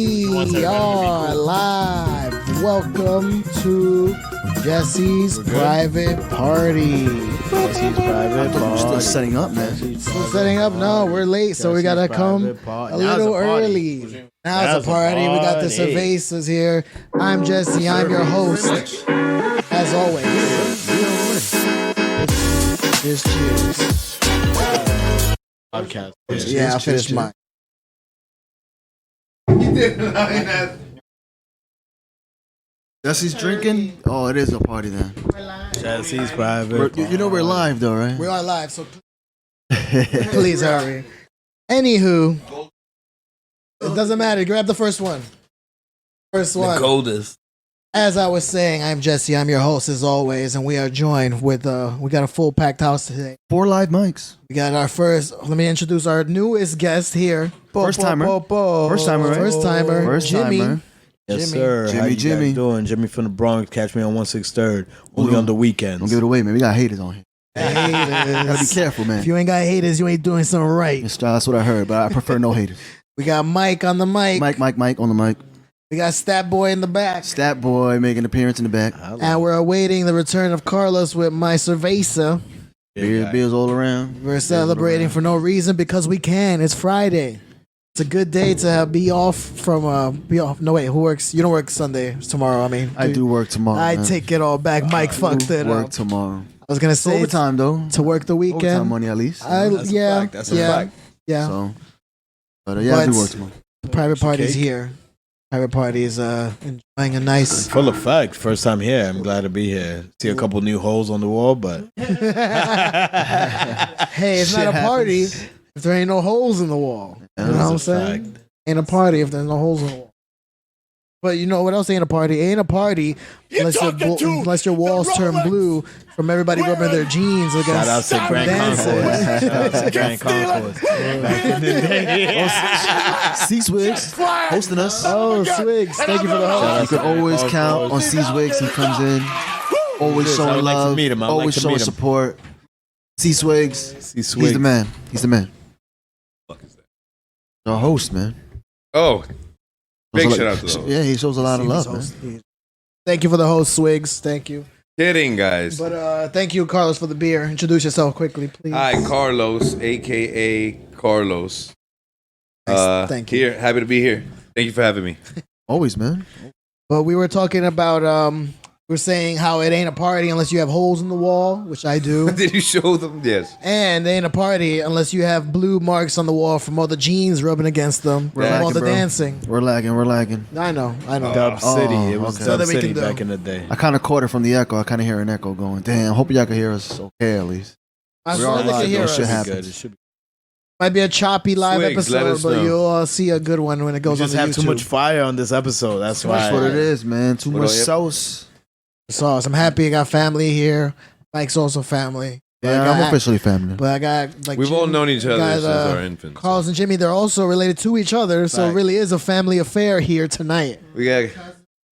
We are live. Welcome to Jesse's private party. Jesse's private party. We're still setting up, man. Still setting up? No, we're late, so we gotta come a little early. Now's a party. We got the cervezas here. I'm Jesse. I'm your host. As always. Cheers. Podcast. Yeah, I finished mine. Jesse's drinking? Oh, it is a party then. Jesse's private. You know we're live though, right? We are live, so please hurry. Anywho, it doesn't matter. Grab the first one. First one. The coldest. As I was saying, I'm Jesse. I'm your host as always, and we are joined with we got a full packed house today. 4 live mics. We got our first. Let me introduce our newest guest here. First timer. First timer, right? First timer. Jimmy. Yes, sir. Jimmy. How you guys doing? Jimmy from the Bronx. Catch me on 163rd. Only on the weekends. Don't give it away, man. We got haters on here. Haters. Gotta be careful, man. If you ain't got haters, you ain't doing something right. That's what I heard, but I prefer no haters. We got Mike on the mic. Mike on the mic. We got Stat Boy in the back. Stat Boy making an appearance in the back. And we're awaiting the return of Carlos with my cerveza. Beers all around. We're celebrating for no reason because we can. It's Friday. It's a good day to be off from No wait, who works? You don't work Sunday. It's tomorrow. I mean, I do work tomorrow. I take it all back. Mike fucked it work up. tomorrow. I was gonna say Overtime though. to work the weekend. Overtime money at least. That's a fact. Yeah. So, but yeah, I do work tomorrow. The private party's here. Private party is enjoying a nice. Full effect. First time here. I'm glad to be here. See a couple new holes on the wall, but Hey, it's not a party if there ain't no holes in the wall. You know what I'm saying? Ain't a party if there's no holes in the wall. But you know what else ain't a party? Ain't a party unless your walls turn blue from everybody rubbing their jeans against shout out to Grand Concourse. Shout out to Grand Concourse. Back in the day. C-Swigs hosting us. Oh, Swigs. Thank you for the host. You can always count on C-Swigs. He comes in. Always I showing would like to love. meet him. I would Always like to showing meet him. support. C-Swigs. He's the man. He's the man. Our host, man. Oh, big Shows shout out to those. Yeah, he shows a lot of love, man. Thank you for the host, Swigs. Thank you. Kidding, guys. But thank you, Carlos, for the beer. Introduce yourself quickly, please. Hi, Carlos, aka Carlos. Nice. Thank you. Here, happy to be here. Thank you for having me. Always, man. But we were talking about we're saying how it ain't a party unless you have holes in the wall, which I do. Did you show them? Yes. And it ain't a party unless you have blue marks on the wall from all the jeans rubbing against them from all the bro. dancing. We're lagging. I know. Dub City. It was okay. So Dub that we City can do. back in the day. I kind of caught it from the echo. I kind of hear an echo going. Damn, hope y'all can hear us okay at least. I We saw are they live, can hear though. us. Shit It happens. should be. Might be a choppy live Swigs, let episode, us but know. you'll see a good one when it We goes on just the have YouTube. too much fire on this episode. That's why. That's what it is, man. Too What much up, yep. sauce. Sauce. I'm happy I got family here. Mike's also family. But Yeah, I got- I'm officially family. But I got like We've all Jimmy- known each other got, since our infants. Carlos and Jimmy, they're also related to each other, so it Right. really is a family affair here tonight. We got.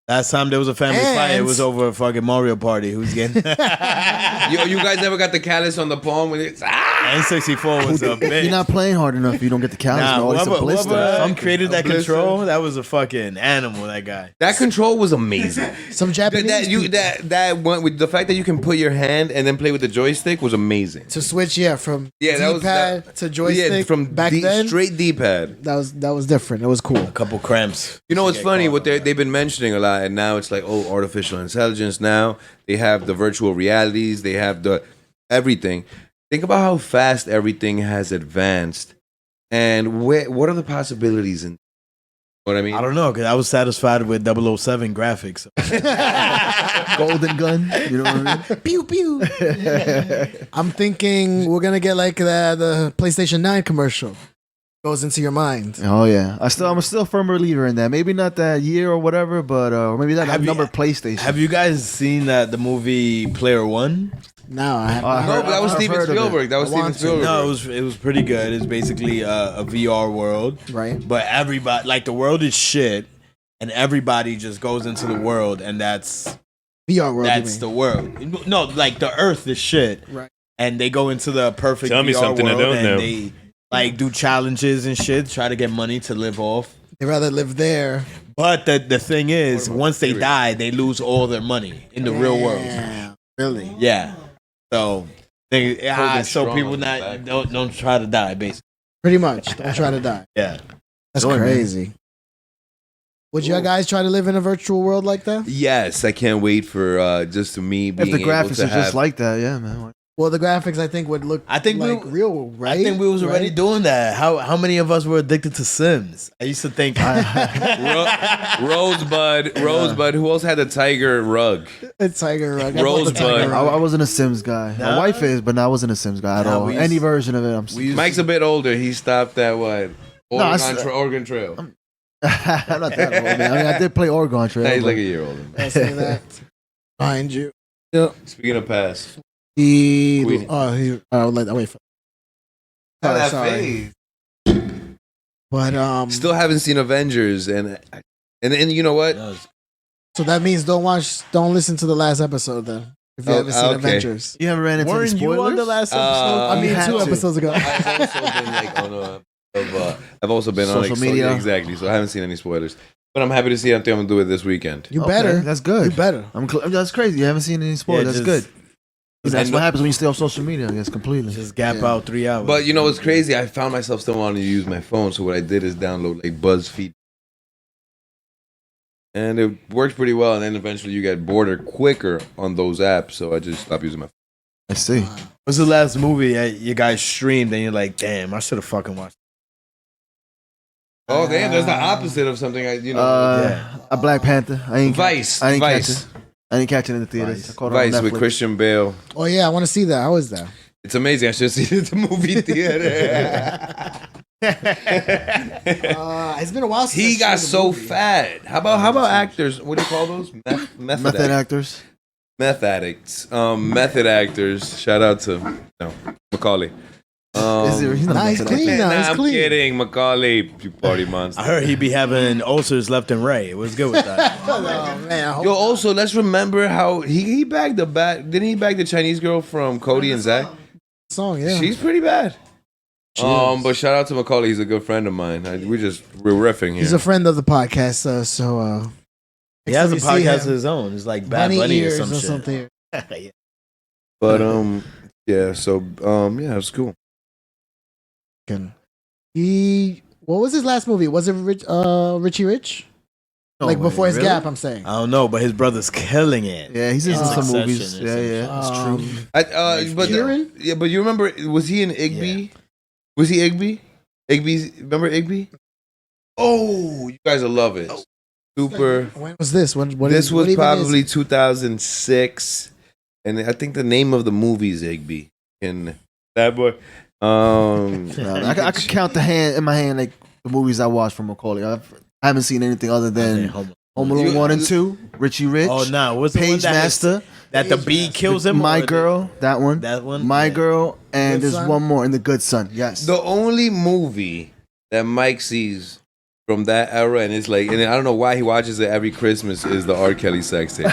Last time there was a family And- fight, it was over a fucking Mario Party. Who's getting You guys never got the callus on the palm when it's N64 was a If bitch. you're not playing hard enough, you don't get the calories. Nah, man. It's a blister. whoever created that blister. control, that was a fucking animal. That guy. That control was amazing. Some Japanese people that one with the fact that you can put your hand and then play with the joystick was amazing. to switch, from Yeah, that was D-pad to joystick. Yeah, from back then, straight D-pad. that was different. It was cool. A couple cramps. You know what's Get funny? caught What on that. they've been mentioning a lot, and now it's like, oh, artificial intelligence. Now they have the virtual realities. They have the everything. Think about how fast everything has advanced, and what are the possibilities? In what I mean? I don't know, because I was satisfied with 007 graphics. Golden gun. You know what I mean? Pew pew. I'm thinking we're gonna get like the PlayStation 9 commercial. Goes into your mind. Oh yeah, I'm still a firm believer in that. Maybe not that year or whatever, but or maybe that Have you- number PlayStation. Have you guys seen the movie Player One? No, I have. I not. No, but that was I've Steven heard of it. Spielberg. That was I Steven want to. Spielberg. No, it was pretty good. It's basically a VR world, Right. but everybody, like, the world is shit, and everybody just goes into the world, and that's VR world. that's the world. No, like, the Earth is shit, Right. and they go into the perfect Tell me VR something I world, don't and know. they like do challenges and shit, try to get money to live off They rather live there. But the thing is, once they die, they lose all their money in the real world. Yeah, really? Yeah. So so strong people on the back. don't try to die, basically. Pretty much. Don't try to die. Yeah. That's crazy. Would you guys try to live in a virtual world like that? Yes, I can't wait for just to me being If the able graphics to are have. just like that, yeah, man. Well, the graphics I think would look like real, right? I think we was already Right? doing that. How many of us were addicted to Sims? I used to think Rosebud. Who else had a tiger rug? It's Tiger Rug. Rosebud. I wasn't a Sims guy. My wife is, but I wasn't a Sims guy at all. we Any used- version of it, Mike's a bit older. He stopped at what? I Oregon Trail. I'm not that old, man. I mean, I did play Oregon Trail. Nah, he's but- like a year older. I say that behind you. Yeah. Speaking of past, I would like that. Wait for. Sorry. But Still haven't seen Avengers, and you know what? so that means don't listen to the last episode then. If you haven't seen okay. Avengers. You haven't ran into weren't any you spoilers? on the last episode? I mean, you had 2 to. episodes ago. I've also been like I've also been on Social media. exactly. So I haven't seen any spoilers, but I'm happy to see. I think I'm gonna do it this weekend. You Okay, better. that's good. You better. That's crazy. You haven't seen any spoilers. Yeah, That's just- good. That's And- what happens when you stay off social media. I guess completely. Just gap out 3 hours. But you know what's crazy? I found myself still wanting to use my phone. So what I did is download like BuzzFeed, and it works pretty well. And then eventually you get bored quicker on those apps. So I just stopped using my phone. I see. what's the last movie that you guys streamed and you're like, damn, I should have fucking watched? Oh damn! That's the opposite of something A Black Panther. I ain't Vice. I didn't Vice. catch it. I didn't catch it in the theaters. Vice. I caught it on Vice with Netflix. Christian Bale. Oh yeah, I want to see that. How is that? It's amazing. I should see it at the movie theater. It's been a while since He I got seen the so movie. fat. How about actors? What do you call those? Method actors. Meth addicts. Method actors. Shout out to Macaulay. He's not a Nah, he's method clean actor. now. Nah, He's I'm clean. kidding, Macaulay. You party monster. I heard he be having ulcers left and right. It was good with that. Oh man, I hope Yo, also let's remember how he bagged the bat. Didn't he bag the Chinese girl from Cody and Zach? song. Yeah. She's pretty bad. But shout out to Macaulay. He's a good friend of mine. We're riffing here. He's a friend of the podcast, so He has a next time you see podcast of him, his own. It's like Bad bunny Bunny or ears some or shit. something. Yeah. But yeah. So yeah, it's cool. What was his last movie? Was it Richie Rich? No like way, before his really? Gap, I'm saying. I don't know, but his brother's killing it. Yeah, he's in some Succession movies. or Yeah, some yeah, shit. that's true. But Kieran? yeah, but you remember? Was he in Igby? Was he Igby? Igby, remember Igby? Oh, you guys will love it. Super. When was this? What This is- was what even probably is- 2006, and I think the name of the movie is Igby. And that boy. I could count in my hand like the movies I watched from Macaulay. I haven't seen anything other than Home Alone You- 1 and 2, Richie Rich, Oh no, what's the one Page that Master, that the bee kills him? My or Girl, that one, That one? My Yeah. Girl, and Good there's Son? one more in The Good Son. Yes. The only movie that Mike sees from that era, and it's like, and I don't know why he watches it every Christmas, is the R. Kelly sex tape.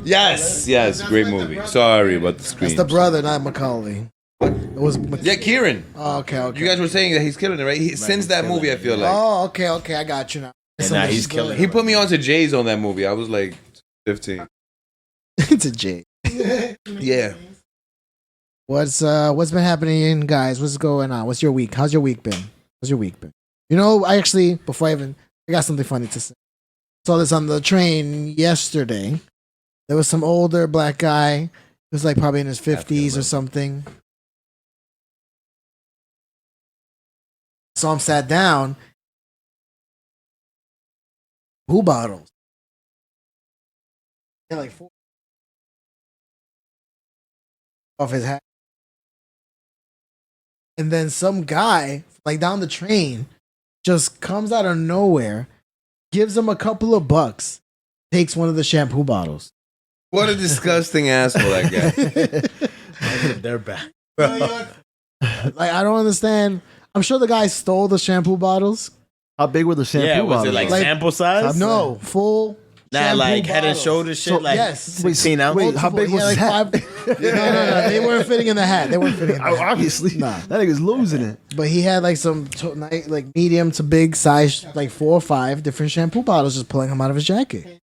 Yes, great movie. Sorry about the screen. That's the brother, not Macaulay. It was. Yeah, Kieran. Oh, okay. You guys were saying that he's killing it, right? Since that movie, I feel like Oh, okay. I got you now. And now he's killing he put me on to Jay's on that movie. I was like 15. It's a J. Yeah. What's been happening, guys? What's going on? What's your week? How's your week been? You know, I got something funny to say. Saw this on the train yesterday. There was some older black guy. He was like probably in his 50s or something. Saw him sat down. Who bottles? Yeah, like 4 off his hat. And then some guy, like down the train, just comes out of nowhere, gives him a couple of bucks, takes one of the shampoo bottles. What a disgusting asshole that guy. They're back. Like, I don't understand. I'm sure the guy stole the shampoo bottles. How big were the shampoo Yeah, was bottles? it like Like- sample size? No, full Not like Head and bottles. Shoulders shit. So, like yes. 16 ounces. Wait, how big He was had his hat? No. They weren't fitting in the hat. They weren't fitting in the hat. Obviously, Nah. that nigga's losing it. But he had like some like medium to big size, like 4 or 5 different shampoo bottles just pulling him out of his jacket.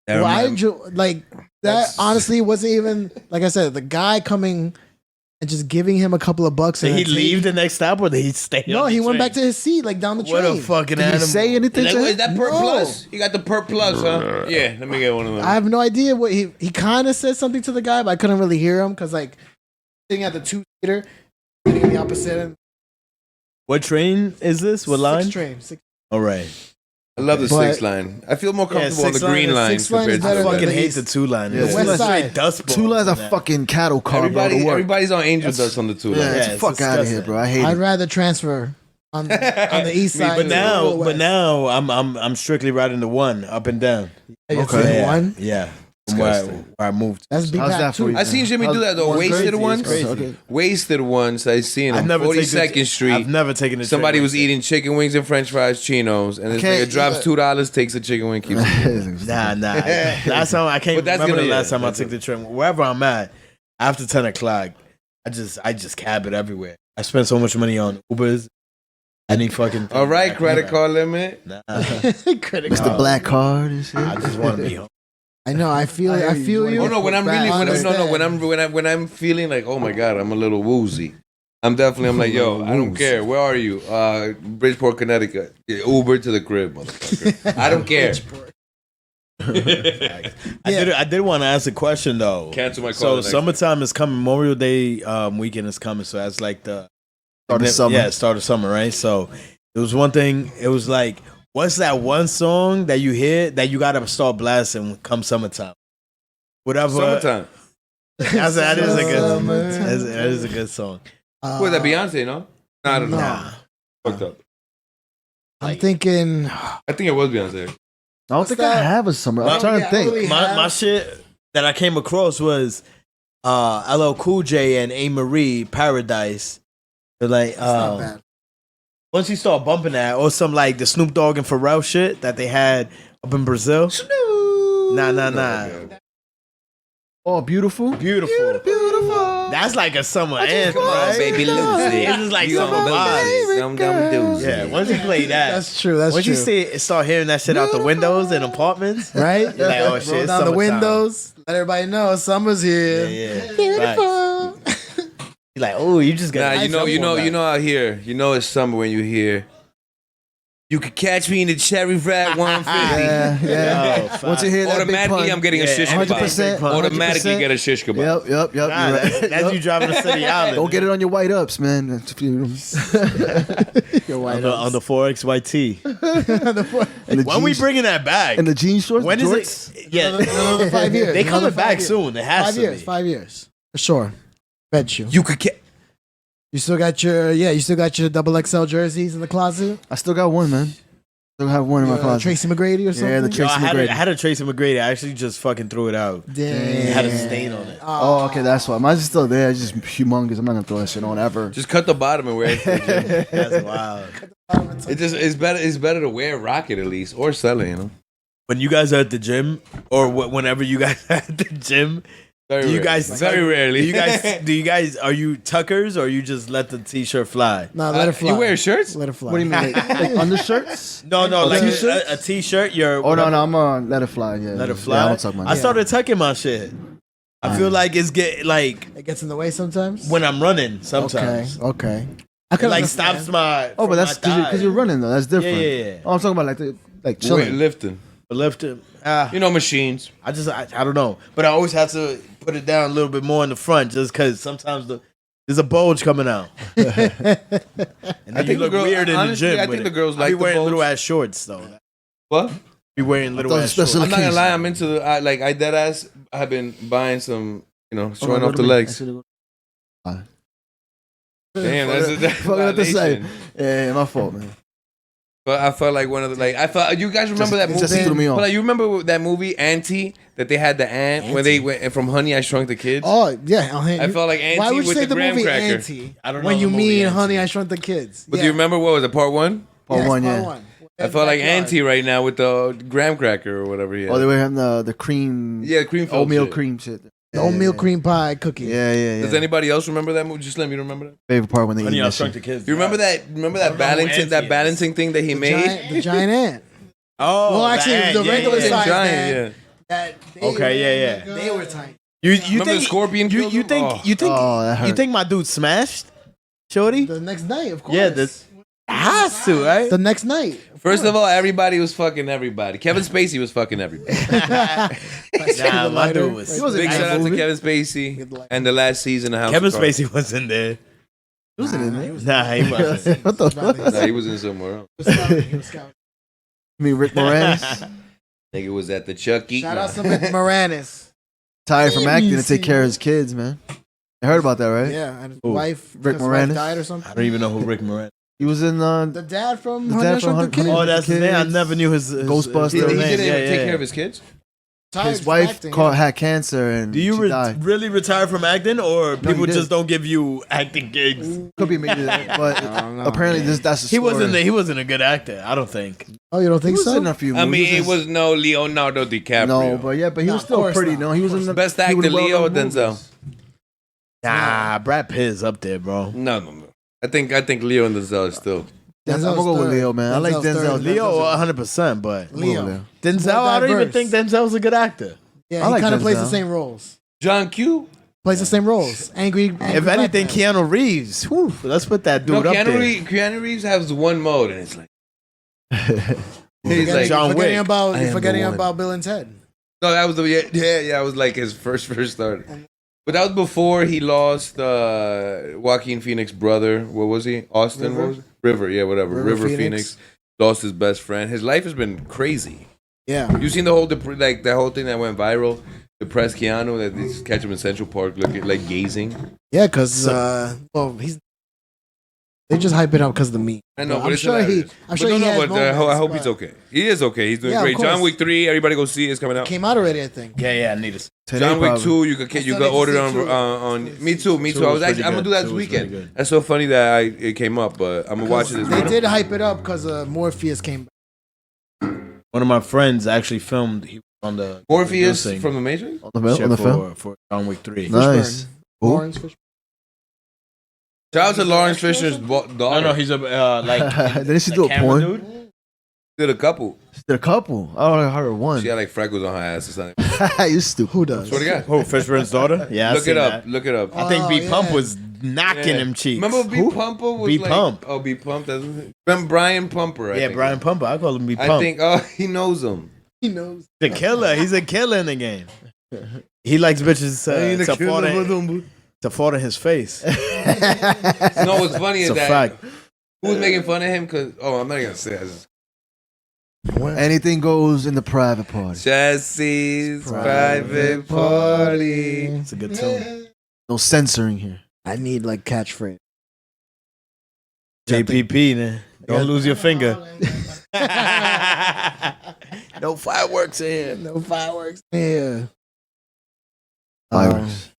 Well, I enjoy like that. Honestly, wasn't even like I said. The guy coming and just giving him a couple of bucks. Did he leave the next stop or did he stay? No, on the he went train? back to his seat, like down the What train. a fucking Did animal. he say anything Like, to wait, him? is that perp No. plus? You got the perp plus, huh? Yeah, let me get one of them. I have no idea what he kind of said something to the guy, but I couldn't really hear him because like sitting at the 2-seater, sitting in the opposite end. What train is this? What line? 6 train. 6. All right. I love the But- 6 line. I feel more Yeah, comfortable on the 6 line green is- line 6 line is compared better I to than fucking the hate east. the 2 line. Yeah, It's West straight side. dust ball. 2 lines are Yeah. fucking cattle car, bro. To work. Everybody's on angel dust on the 2 line. Yeah, it's it's fuck out of here, disgusting. bro. I hate I'd it. rather transfer on the east side. But to now, the west. I'm strictly riding the 1 up and down. Okay. Yeah, One. yeah. From where Disgusting. I moved. That's How's that BPAC for too. you? I seen Jimmy do that though. One's Wasted crazy, ones. it's crazy. Okay. Wasted ones. I seen I've on never 42nd I've Street. never taken a Somebody train was eating chicken wings and French fries, chinos, and this can't nigga drops eat $2, takes a chicken wing, keeps it. Nah. Last time I can't But that's remember gonna- the last yeah, time I that's took the train. Wherever I'm at, after 10 o'clock, I just cab it everywhere. I spend so much money on Ubers. Any fucking thing. All right, credit card limit. Nah, Credit Mr. card. Black Card and shit. I just want to be home. I know. I feel you. Oh no, when I'm really Understand. when I'm feeling like, oh my god, I'm a little woozy. I'm like, yo, I don't care. Where are you? Bridgeport, Connecticut. Uber to the crib, motherfucker. I don't care. I did want to ask a question though. Cancel my call. So next summertime is coming. Memorial Day weekend is coming. So that's like the Start of summer. Yeah, start of summer, right? So it was one thing. It was like, what's that one song that you hear that you gotta start blasting come summertime? Whatever. Summertime. That is a good. Summertime. That is a good song. Who is that? Beyonce? No, I don't know. Nah. Fucked up. I'm thinking. I think it was Beyonce. I don't think that? I have a summer. I'm My- trying to yeah, I think. really- My shit that I came across was LL Cool J and A. Marie Paradise. They're like It's not bad. once you start bumping that, or some like the Snoop Dogg and Pharrell shit that they had up in Brazil. Nah. Oh, beautiful. Beautiful. That's like a summer anthem, Come on, right? baby, lose it. It's just like You summer gonna vibes. lose it. Dum, dum, doozy. Yeah, once you play that, That's true. That's once true. you start hearing that shit out the windows in apartments, Right? you're like, oh shit, Roll it's down the summertime. windows. Let everybody know summer's here. Yeah. Beautiful. You're like, oh, you just got. Nah, you know out here. You know it's summer when you hear. You could catch me in the cherry rat 150. Yeah. Oh, Once you hear that big Automatically, pun, I'm getting a Yeah, shish kebab. 100%. Automatically get a shish kebab. Yep. Nah, You're right. that's you driving to City Island. Don't get it on your white ups, man. That's- Your white on the 4XYT. And the When we jeans- bringing that back? and the jean shorts. When the is jorts? it? Yeah, Another 5 years. they Another coming 5 back years. soon. It has 5 to years. be. 5 years for sure. Bet you. You could catch. You still got your double XL jerseys in the closet. I still got one, man. Still have one in my closet. Tracy McGrady or something. Yeah, the Yo, Tracy McGrady. I had a Tracy McGrady. I actually just fucking threw it out. Damn. It had a stain on it. Oh, okay, that's why. Mine's still there. It's just humongous. I'm not gonna throw that shit on ever. Just cut the bottom and wear it. That's wild. It's better to wear a rocket at least or sell it. You know. When you guys are at the gym, or whenever you guys are at the gym, Very do you rarely. guys very rarely? Do you guys are you tuckers or you just let the t-shirt fly? Nah, let it fly. You wear shirts? Let it fly. What do you mean, like undershirts? No, Oh, like t-shirts? a t-shirt. You're Oh no, I'm on let it fly. Yeah, let it Yeah, fly. I don't talk about I that. started tucking my shit. I feel like it's like It gets in the way sometimes. when I'm running. Okay. Sometimes Okay. I it could like stops my. Oh, but that's because you're running though. That's different. Yeah. Oh, I'm talking about like Weight chilling. lifting. lifting. You know, machines. I don't know, but I always have to put it down a little bit more in the front just because sometimes there's a bulge coming out. And then I think you look the girl- weird in honestly, the gym. I with think it. the girls I like be the wearing bulge. little ass shorts though. What? Be wearing little thought ass special shorts. I'm not gonna occasion. lie. I'm into the. I dead ass. I've been buying some. You know, Oh, showing go off to the me. legs. Damn, that's a Forgot to say. violation. Yeah, my fault, man. But I felt like one of the I felt you guys remember that movie? Just threw me off. But like, you remember that movie Auntie that they had the ant when they went from Honey I Shrunk the Kids? Oh yeah. I felt like Auntie Why would you with say the the graham movie cracker. Auntie I don't know when the you movie mean Auntie. Honey I Shrunk the Kids? But do you remember what was it? Part one? Part Yes, one, part yeah. one. I felt like Auntie right now with the graham cracker or whatever he had. Oh, they were having the cream. Yeah, cream filled oatmeal shit. cream shit. The oatmeal cream pie cookie. Yeah. Does anybody else remember that movie? Just let me remember that. Favorite part when they Honey, eat I that Shrunk shit. the Kids. You remember that? Remember that balancing? That balancing thing that he made. The giant ant. Oh, Well, actually, the regular size giant. man. That Okay, They were tiny. You Remember think the scorpion? You killed him? think Oh. you think that hurt. you think my dude smashed, Shorty? The next night, of course. Yeah, this has to, right? The next night. First of all, everybody was fucking everybody. Kevin Spacey was fucking everybody. Nah, my dude was. He was Big in shout that out to movie. Kevin Spacey and the last season of House Kevin of Cards. Spacey wasn't there. He wasn't in there. Nah, he wasn't. What the fuck? Nah, he was in somewhere else. He was scouting. I mean, Rick Moranis Nigga was at the Chucky. Shout out to Moranis. tired from acting to take care of his kids, man. I heard about that, right? Yeah, and his Who? wife, Rick his wife Moranis? died or I something. don't even know who Rick Moranis. He was in The dad from The Honey, dad I Shrunk from the Kids. Honey- Oh, that's his name. I Kids. never knew his Ghostbusters. He Still, didn't name. even take care of his kids. Tired his from wife acting, had cancer and Do you she died. really retire from acting, or he people did. just don't give you acting gigs? Could be maybe that, but apparently that's the He story. wasn't. He wasn't a good actor. I don't think. Oh, you don't think He was so? in a few I movies. mean, it Just- was no Leonardo DiCaprio. no, but he No, was of still course pretty. not. No, he was in the Best he actor, was Leo or well-known Denzel? movies. Nah, Brad Pitt is up there, bro. No. I think Leo and Denzel is still. I'm gonna go with third. Leo, man. I like Denzel's Denzel. third. Leo, Denzel's 100%, but Leo. Denzel, More I don't even diverse. think Denzel's a good actor. Yeah, I he like kind of plays Denzel. the same roles. John Q. Plays the same roles. Angry If black anything, man. Keanu Reeves. Whew, let's put that dude No, up there. Keanu Reeves has one mode, and it's like he's Forgetting- like John you're forgetting Wick. about I you're am forgetting the one. about Bill and Ted. no, that was the yeah. It was like his first start. But that was before he lost Joaquin Phoenix's brother. What was he? Austin? River? What was it? River, yeah, whatever. River River Phoenix. Phoenix lost his best friend. His life has been crazy. Yeah. You seen the whole like that whole thing that went viral? Depressed Keanu that they just catch him in Central Park looking like gazing. Yeah, because they just hype it up because of the meme. I know, But but I'm it's sure hilarious. I'm sure but he no, has but I moments, hope but he's okay. He is okay. He's doing Yeah, of great. John course. Wick 3, everybody go see it. It's coming out. Came out already, I think. Yeah, I need to. Today, John Wick probably. 2, you could still order it need to see two. on me too. Two I was was actually pretty I'm gonna good. do that Two this was weekend. pretty good. That's so funny that it came up, but I'm gonna watch it this They weekend. did hype it up because Morpheus came back. One of my friends actually filmed. He was on the Morpheus producing from the Matrix. On the shit film. for John Wick 3. Nice. Who? Lawrence Fishburne. Shout out to Lawrence Fisher's daughter. No, he's a like. Didn't she do a camera porn? dude? Did a couple. Did a couple. I only heard one. She had like freckles on her ass or something. You stupid. Who does? Swear to God. Who? Fishburne's daughter? Yeah, I Look seen it up. that. Look it up. I think Oh, B Pump yeah. was knocking him cheeks. Remember B Who? Pumper was B like Pump. Oh, B Pump. That's remember Brian Pumper. I Yeah, think. Brian Pumper. I call him B Pump. I think. Oh, he knows him. He knows. The killer. He's a killer in the game. He likes bitches to fart in his face. No, what's funny It's is a that fact. who was making fun of him? Cause I'm not gonna say it. Anything goes in the private party. Chelsea's private party. It's a good tune. No censoring here. I need like catchphrase. JPP, man. Don't lose your finger. No fireworks in here. No fireworks. Yeah. Virus.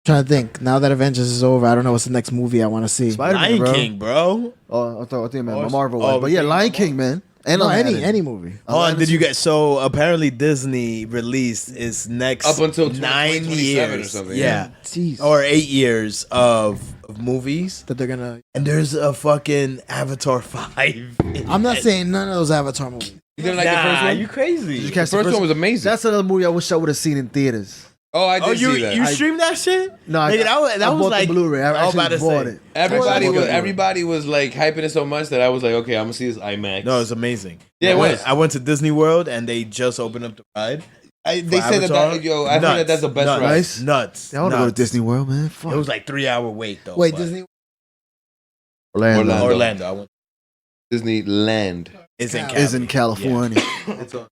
Trying to think. Now that Avengers is over, I don't know what's the next movie I want to see. Spider-Man, Lion bro. King, bro. Oh, I think man, Oh, Marvel oh, one. But yeah, King. Lion King, man. And No, Aladdin. any movie. Oh, did you get so apparently Disney released its next Up until 9 2027 years or something, yeah. Jeez. Or 8 years of movies. That they're gonna. And there's a fucking Avatar 5. I'm not saying none of those Avatar movies. You didn't like the first one? You crazy. Did you The catch first one was amazing. That's another movie I wish I would have seen in theaters. Oh, I did see that. you streamed that shit? No, Nigga, that was bought like the Blu-ray. I was about actually to bought say. it. Everybody was like hyping it so much that I was like, okay, I'm gonna see this IMAX. No, it's amazing. Yeah, it was. I went to Disney World and they just opened up the ride. They for said Avatar. that I heard that that's the best nuts, ride. Nice. Nuts. I want to go to nuts. Disney World, man. Fuck. It was like 3-hour wait though. Wait, but- Disney. Orlando. Orlando. I went. Disneyland. It's in Is Is Cali. in California. It's on.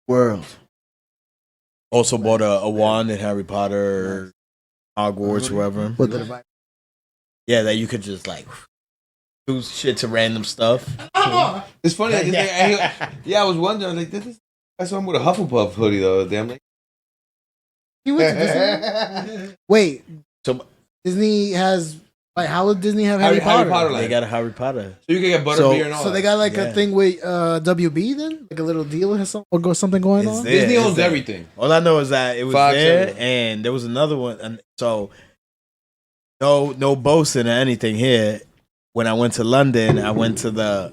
World. Also bought a wand in Harry Potter, Hogwarts, wherever. What the device? Yeah, that you could just like do shit to random stuff. It's funny. Like, I was wondering, like, I saw him with a Hufflepuff hoodie the other day. I'm like, He went to Disney. Wait, So Disney has Like, how would Disney have Harry Potter? They got a Harry Potter. So you can get butterbeer and all So that. they got like a thing with WB then? Like a little deal or something going on? There, Disney owns everything. All I know is that it was Fox, there, everything. and there was another one. And so, no boasting or anything here. When I went to London, I went to the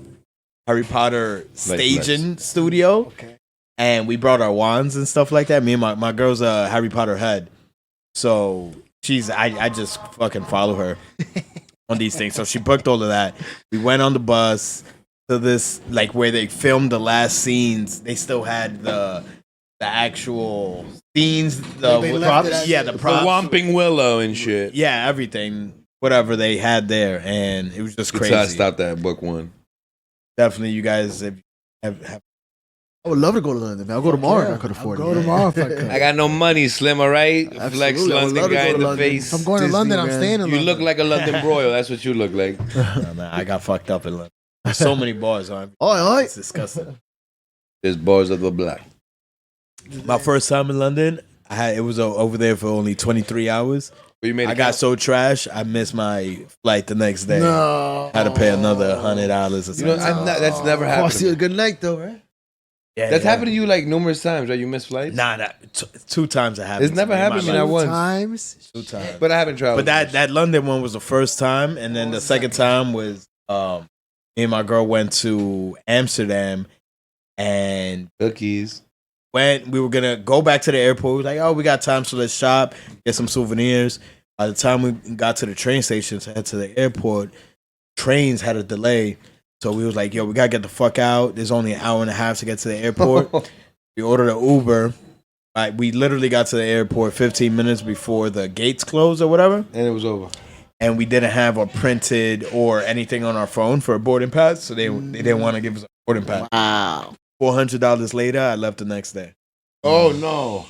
Harry Potter staging studio. Okay. And we brought our wands and stuff like that. Me and my girl's a Harry Potter head. So I just fucking follow her on these things. So she booked all of that. We went on the bus to this, like, where they filmed the last scenes. They still had the actual scenes. They left it Props. as Yeah, is. the The props. Whomping Willow and shit. Yeah, everything. Whatever they had there. And it was just crazy. I stopped at book one. Definitely, you guys have I would love to go to London, man. I'll go tomorrow if I could afford it. Go tomorrow if I could. I got no money, Slim, all right? Absolutely. Flex I would London love to guy go in to the London. face. If I'm going to Disney, London, I'm man. staying in London. You look like a London broil. That's what you look like. nah, I got fucked up in London. There's so many bars on. Oi. It's disgusting. There's bars of the black. My first time in London, it was over there for only 23 hours. But you made it I got count. so trash, I missed my flight the next day. No. Had to pay another $100 or You something. know, that's never happened. Cost you a good night, though, right? Yeah, That's yeah. happened to you like numerous times, right? You missed flights? Nah, two times it happened. It's never to me in my happened to me life. not once. Times. 2 times. But I haven't traveled. But that London one was the first time, and then the second time was me and my girl went to Amsterdam, and Cookies. when we were gonna go back to the airport, we was like, oh, we got time, so let's shop, get some souvenirs. By the time we got to the train station to head to the airport, trains had a delay. So we was like, yo, we gotta get the fuck out. There's only an hour and a half to get to the airport. We ordered an Uber. We literally got to the airport 15 minutes before the gates closed or whatever. And it was over. And we didn't have a printed or anything on our phone for a boarding pass. So they didn't want to give us a boarding pass. Wow. $400 later, I left the next day. Oh, no.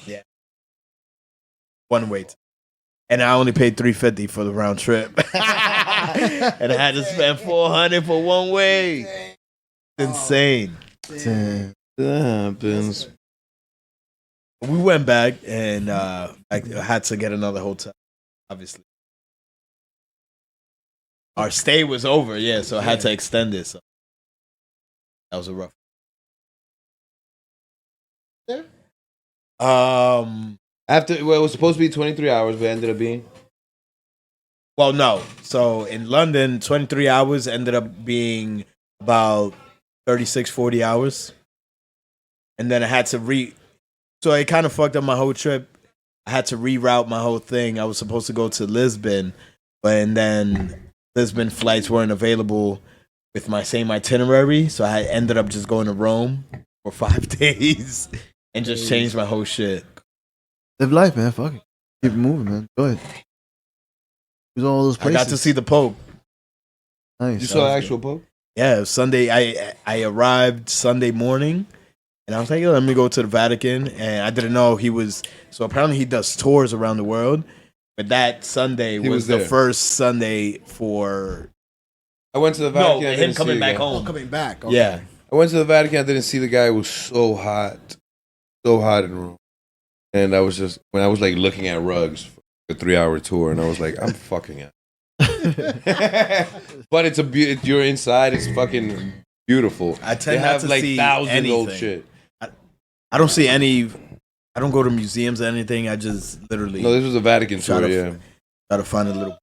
One way. And I only paid $350 for the round trip. And I had to spend $400 for one way. Insane. Damn. That happens. We went back and I had to get another hotel, obviously. Our stay was over, so I had to extend it. So that was a rough. It was supposed to be 23 hours, but it ended up being. Well, no. So in London, 23 hours ended up being about 36, 40 hours. And then I had to so it kind of fucked up my whole trip. I had to reroute my whole thing. I was supposed to go to Lisbon, and then Lisbon flights weren't available with my same itinerary. So I ended up just going to Rome for 5 days and just changed my whole shit. Live life, man. Fuck it. Keep it moving, man. Go ahead. It was all those I places. got to see the Pope. Nice. You saw the actual Pope? Yeah, Sunday. I arrived Sunday morning, and I was like, "Yo, let me go to the Vatican." And I didn't know he was. So apparently, he does tours around the world. But that Sunday He was the there. first Sunday for I went to the Vatican. I him didn't see coming the back guy. home. Coming back. Okay. Yeah, I went to the Vatican. I didn't see the guy. It was so hot in Rome. And I was just when I was like looking at rugs for a 3-hour tour, and I was like, I'm fucking it. But it's you're inside. It's fucking beautiful. I They tend not have to like see 1,000-old anything. shit. I don't see any. I don't go to museums or anything. I just literally No, this was a Vatican Try tour. to- Yeah. try to find a little.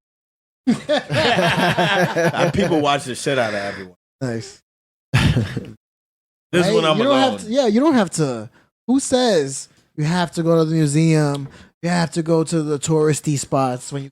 People watch the shit out of everyone. Nice. This Hey, one I'm you don't alone. have to, you don't have to. Who says you have to go to the museum? You have to go to the touristy spots when you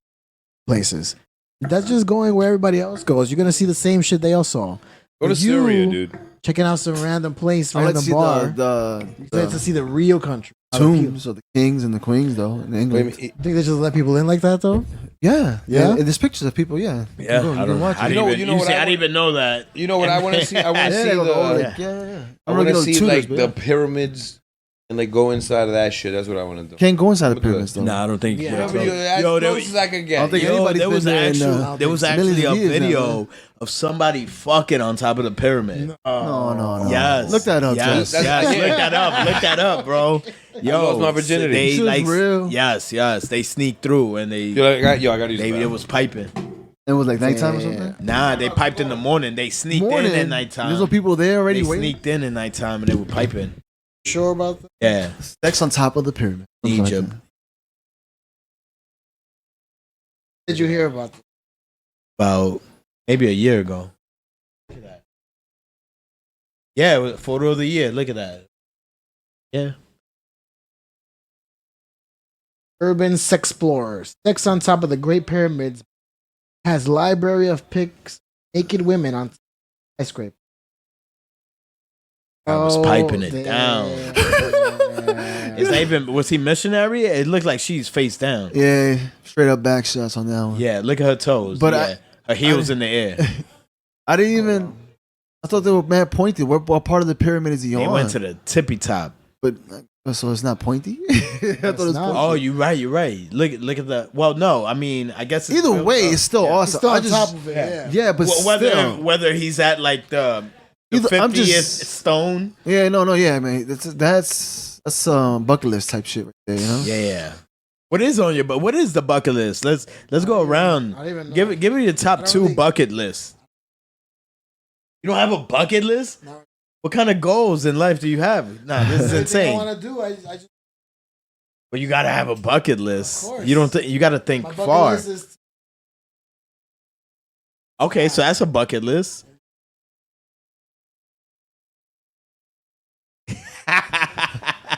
places. That's just going where everybody else goes. You're gonna see the same shit they all saw. Go to You- Syria, dude. Checking out some random place, I like to random see bar. the You get to see the real country. tombs of the kings and the queens, though, in Wait a England. minute, You think they just let people in like that though? Yeah. Yeah? And there's pictures of people, yeah. You Yeah, can go, you can watch I it. didn't even, You know what see, I I didn't even know that. You know what I want to see? I want to Yeah, see they go, the. like, yeah. I want to see Tudors, like but the yeah. pyramids and like go inside of that shit. That's what I want to do. Can't go inside the Look at pyramids, though. Nah, I don't think. Yeah. Yeah, Whatever you, as Yo, close as I could I get. don't think Yo, anybody's there was been there in, actually there was millions actually of a years now, video of somebody fucking on top of the pyramid. No. Yes, Look that up, Yes, Jess. yes, look that up. Look that up, bro. Yo, lost my virginity. They This is like real. yes. They sneaked through and they I got these. it was piping. It was like nighttime or something? Nah, they piped in the morning. They sneaked in at nighttime. There's no people there already They waiting? sneaked in at nighttime and they were piping. Sure about that? Yeah. Sex on top of the pyramid. Something like Egypt. that. Did you hear about that? About maybe a year ago. Look at that. Yeah, it was photo of the year. Look at that. Yeah. Urban Sex Explorers. Sex on top of the Great Pyramids has library of pics naked women on skyscraper. I was piping it down. damn. It's not even. Was he missionary? It looked like she's face down. Yeah, straight up back shots on that one. Yeah, look at her toes. But yeah. Her heels in the air. I didn't even. I thought they were mad pointy. What part of the pyramid is he They on? went to the tippy top. But so it's not pointy. I thought it was not. pointy. Oh, you're right. Look at the. Well, no, I mean, I guess it's Either way, it's still It's awesome. still I on just, top of it, yeah. yeah, but still. whether he's at like the I'm 50th just- stone. Yeah, no, yeah, man. That's bucket list type shit right there, you know? Yeah. What is on your? But what is the bucket list? Let's go around. I don't even know. Give me your I top don't 2 really- bucket lists. You don't have a bucket list? No. What kind of goals in life do you have? Nah, this is Everything I insane. want to do, I just But you gotta have a bucket list. Of course. You don't think you gotta think my bucket far. list is Okay, so that's a bucket list.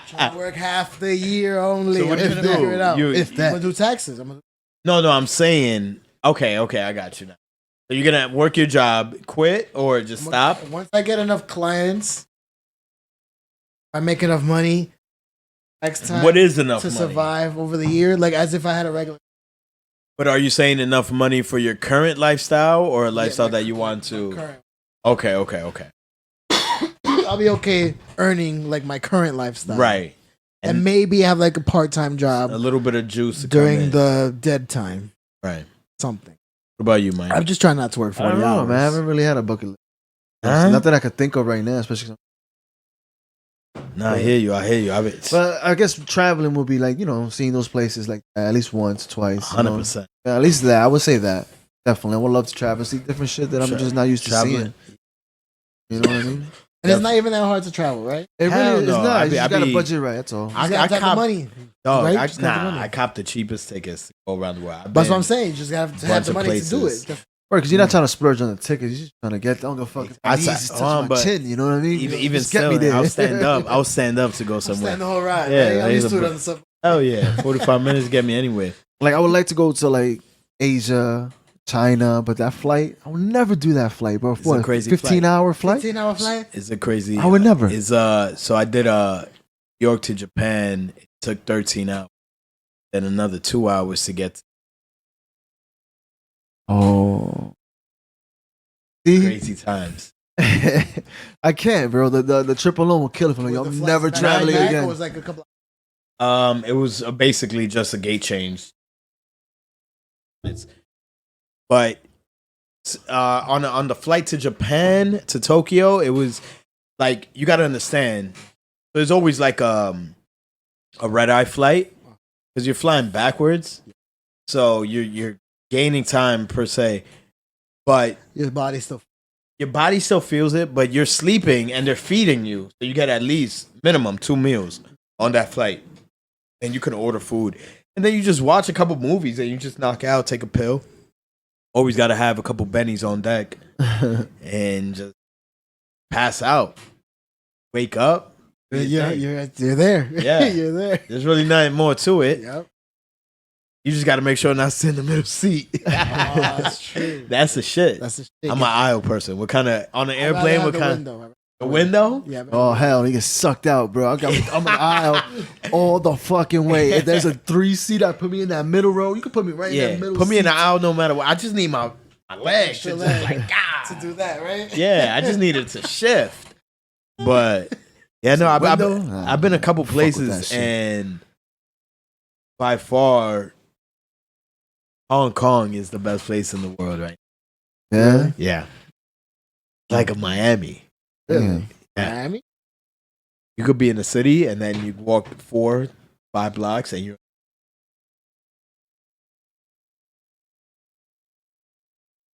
trying to work half the year only. So what I'm you gonna do? figure it out. You- I'm gonna do taxes. I'm gonna No, I'm saying okay, I got you now. So you're gonna work your job, quit, or just stop? Once I get enough clients, I make enough money. Next time, What is enough to money? survive over the year, like as if I had a regular. But are you saying enough money for your current lifestyle or a lifestyle my- that you want my to? current- Okay. I'll be okay earning like my current lifestyle, Right. And maybe have like a part-time job a little bit of juice to come during in. the dead time, Right. something. What about you, Mike? I'm just trying not to work I 40 don't know, hours. man. I haven't really had a bucket list. Huh? Not that I could think of right now, especially. Nah, I hear you. I mean, But I guess traveling would be like, seeing those places like at least once, twice. 100%. At least that. I would say that. Definitely. I would love to travel, see different shit that I'm just not used to Traveling. seeing. You know what I mean? And it's not even that hard to travel, right? It Hell really is no. not. I You be- just I got to be- budget right. That's all. You just gotta have the cop- money. Dog, Right? Just got the money. I copped the cheapest tickets to go around the world. I've That's what been I'm saying. You just have to bunch have the of money to do places. it. Because you're not trying to splurge on the tickets. You're just trying to get. Don't go fuck. I Knees said- just touch my but chin. You know what I mean? Even Just get still, me there. I'll stand up. I'll stand up to go I'm somewhere. staying the whole ride. Yeah, Right? I'm he's used to a it bro- on the sub. Oh yeah, 45 minutes get me anywhere. Like I would like to go to like Asia, China, but that flight, I would never do that flight, bro. It's a crazy 15-hour flight? 15-hour flight. It's a crazy. I would never. Is so I did New York to Japan. It took 13 hours. Then another 2 hours to get. Oh. See? Crazy times. I can't, bro. The trip alone will kill it for me. I'm Was the never flights traveling back, again. Or was like a couple. It was basically just a gate change. But on the flight to Japan to Tokyo, it was like you got to understand. There's always like a red eye flight because you're flying backwards, so you're gaining time per se, but Your body still. your body still feels it. But you're sleeping and they're feeding you, so you get at least minimum 2 meals on that flight, and you can order food, and then you just watch a couple movies and you just knock out, take a pill. Always got to have a couple bennies on deck and just pass out. Wake up. do your thing. You're there. Yeah. you're there. There's really nothing more to it. Yep. You just got to make sure not to sit in the middle seat. Oh, that's true. That's the shit. That's the shit. I'm an aisle person. What kind of on an I'd rather airplane? have What the kind? window. The window? Yeah. Oh hell, he gets sucked out, bro. I'm in the aisle all the fucking way. If there's a 3-seat, I put me in that middle row. You can put me right in Yeah. that middle. Put me in the seat. aisle no matter what. I just need my legs to To just leg. like to do that, right? yeah. I just needed to shift. But yeah, no, Window? I've been a couple Fuck with that places, shit. and by far, Hong Kong is the best place in the world, right? Yeah. Yeah, like a Miami. Yeah. Miami. You could be in the city, and then you walk 4-5 blocks, and you're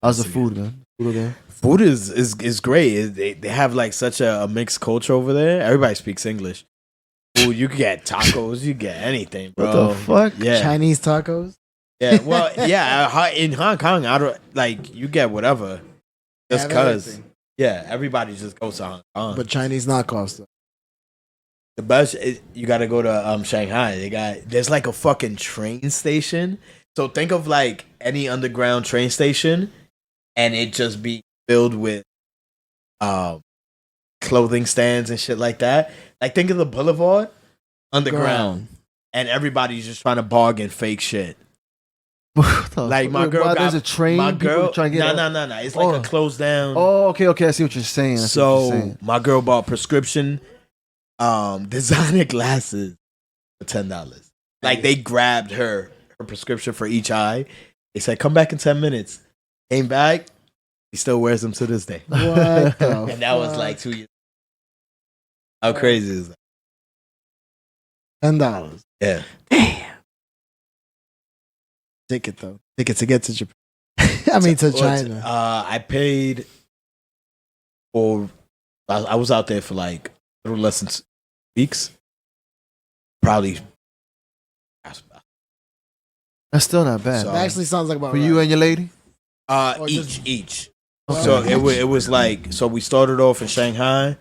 How's the food, man? Food over there? Food is great. They have like such a mixed culture over there. Everybody speaks English. Food, you can get tacos, you get anything, bro. What the fuck? Yeah, Chinese tacos. yeah. Well, yeah. In Hong Kong, I don't like you get whatever, just Have cause. everything. Yeah, everybody just goes to Hong Kong. But Chinese knockoffs. Though. the best, you got to go to Shanghai. There's like a fucking train station. So think of like any underground train station, and it just be filled with clothing stands and shit like that. Like think of the boulevard underground, and everybody's just trying to bargain fake shit. Like my girl got there's a train. My girl, trying to get no. It's like a closed down. Oh, okay. I see what you're saying. So my girl bought prescription designer glasses for $10. Like they grabbed her prescription for each eye. They said, "Come back in 10 minutes." Came back. He still wears them to this day. What the And that was like 2 years. How crazy is that? $10. Yeah. Ticket though. Ticket to get to Japan. I mean to China. I paid for. I was out there for like a little less than weeks. Probably. That's still not bad. So- That actually sounds like about For you and your lady? Or Each. Okay. So it was like, so we started off in Shanghai,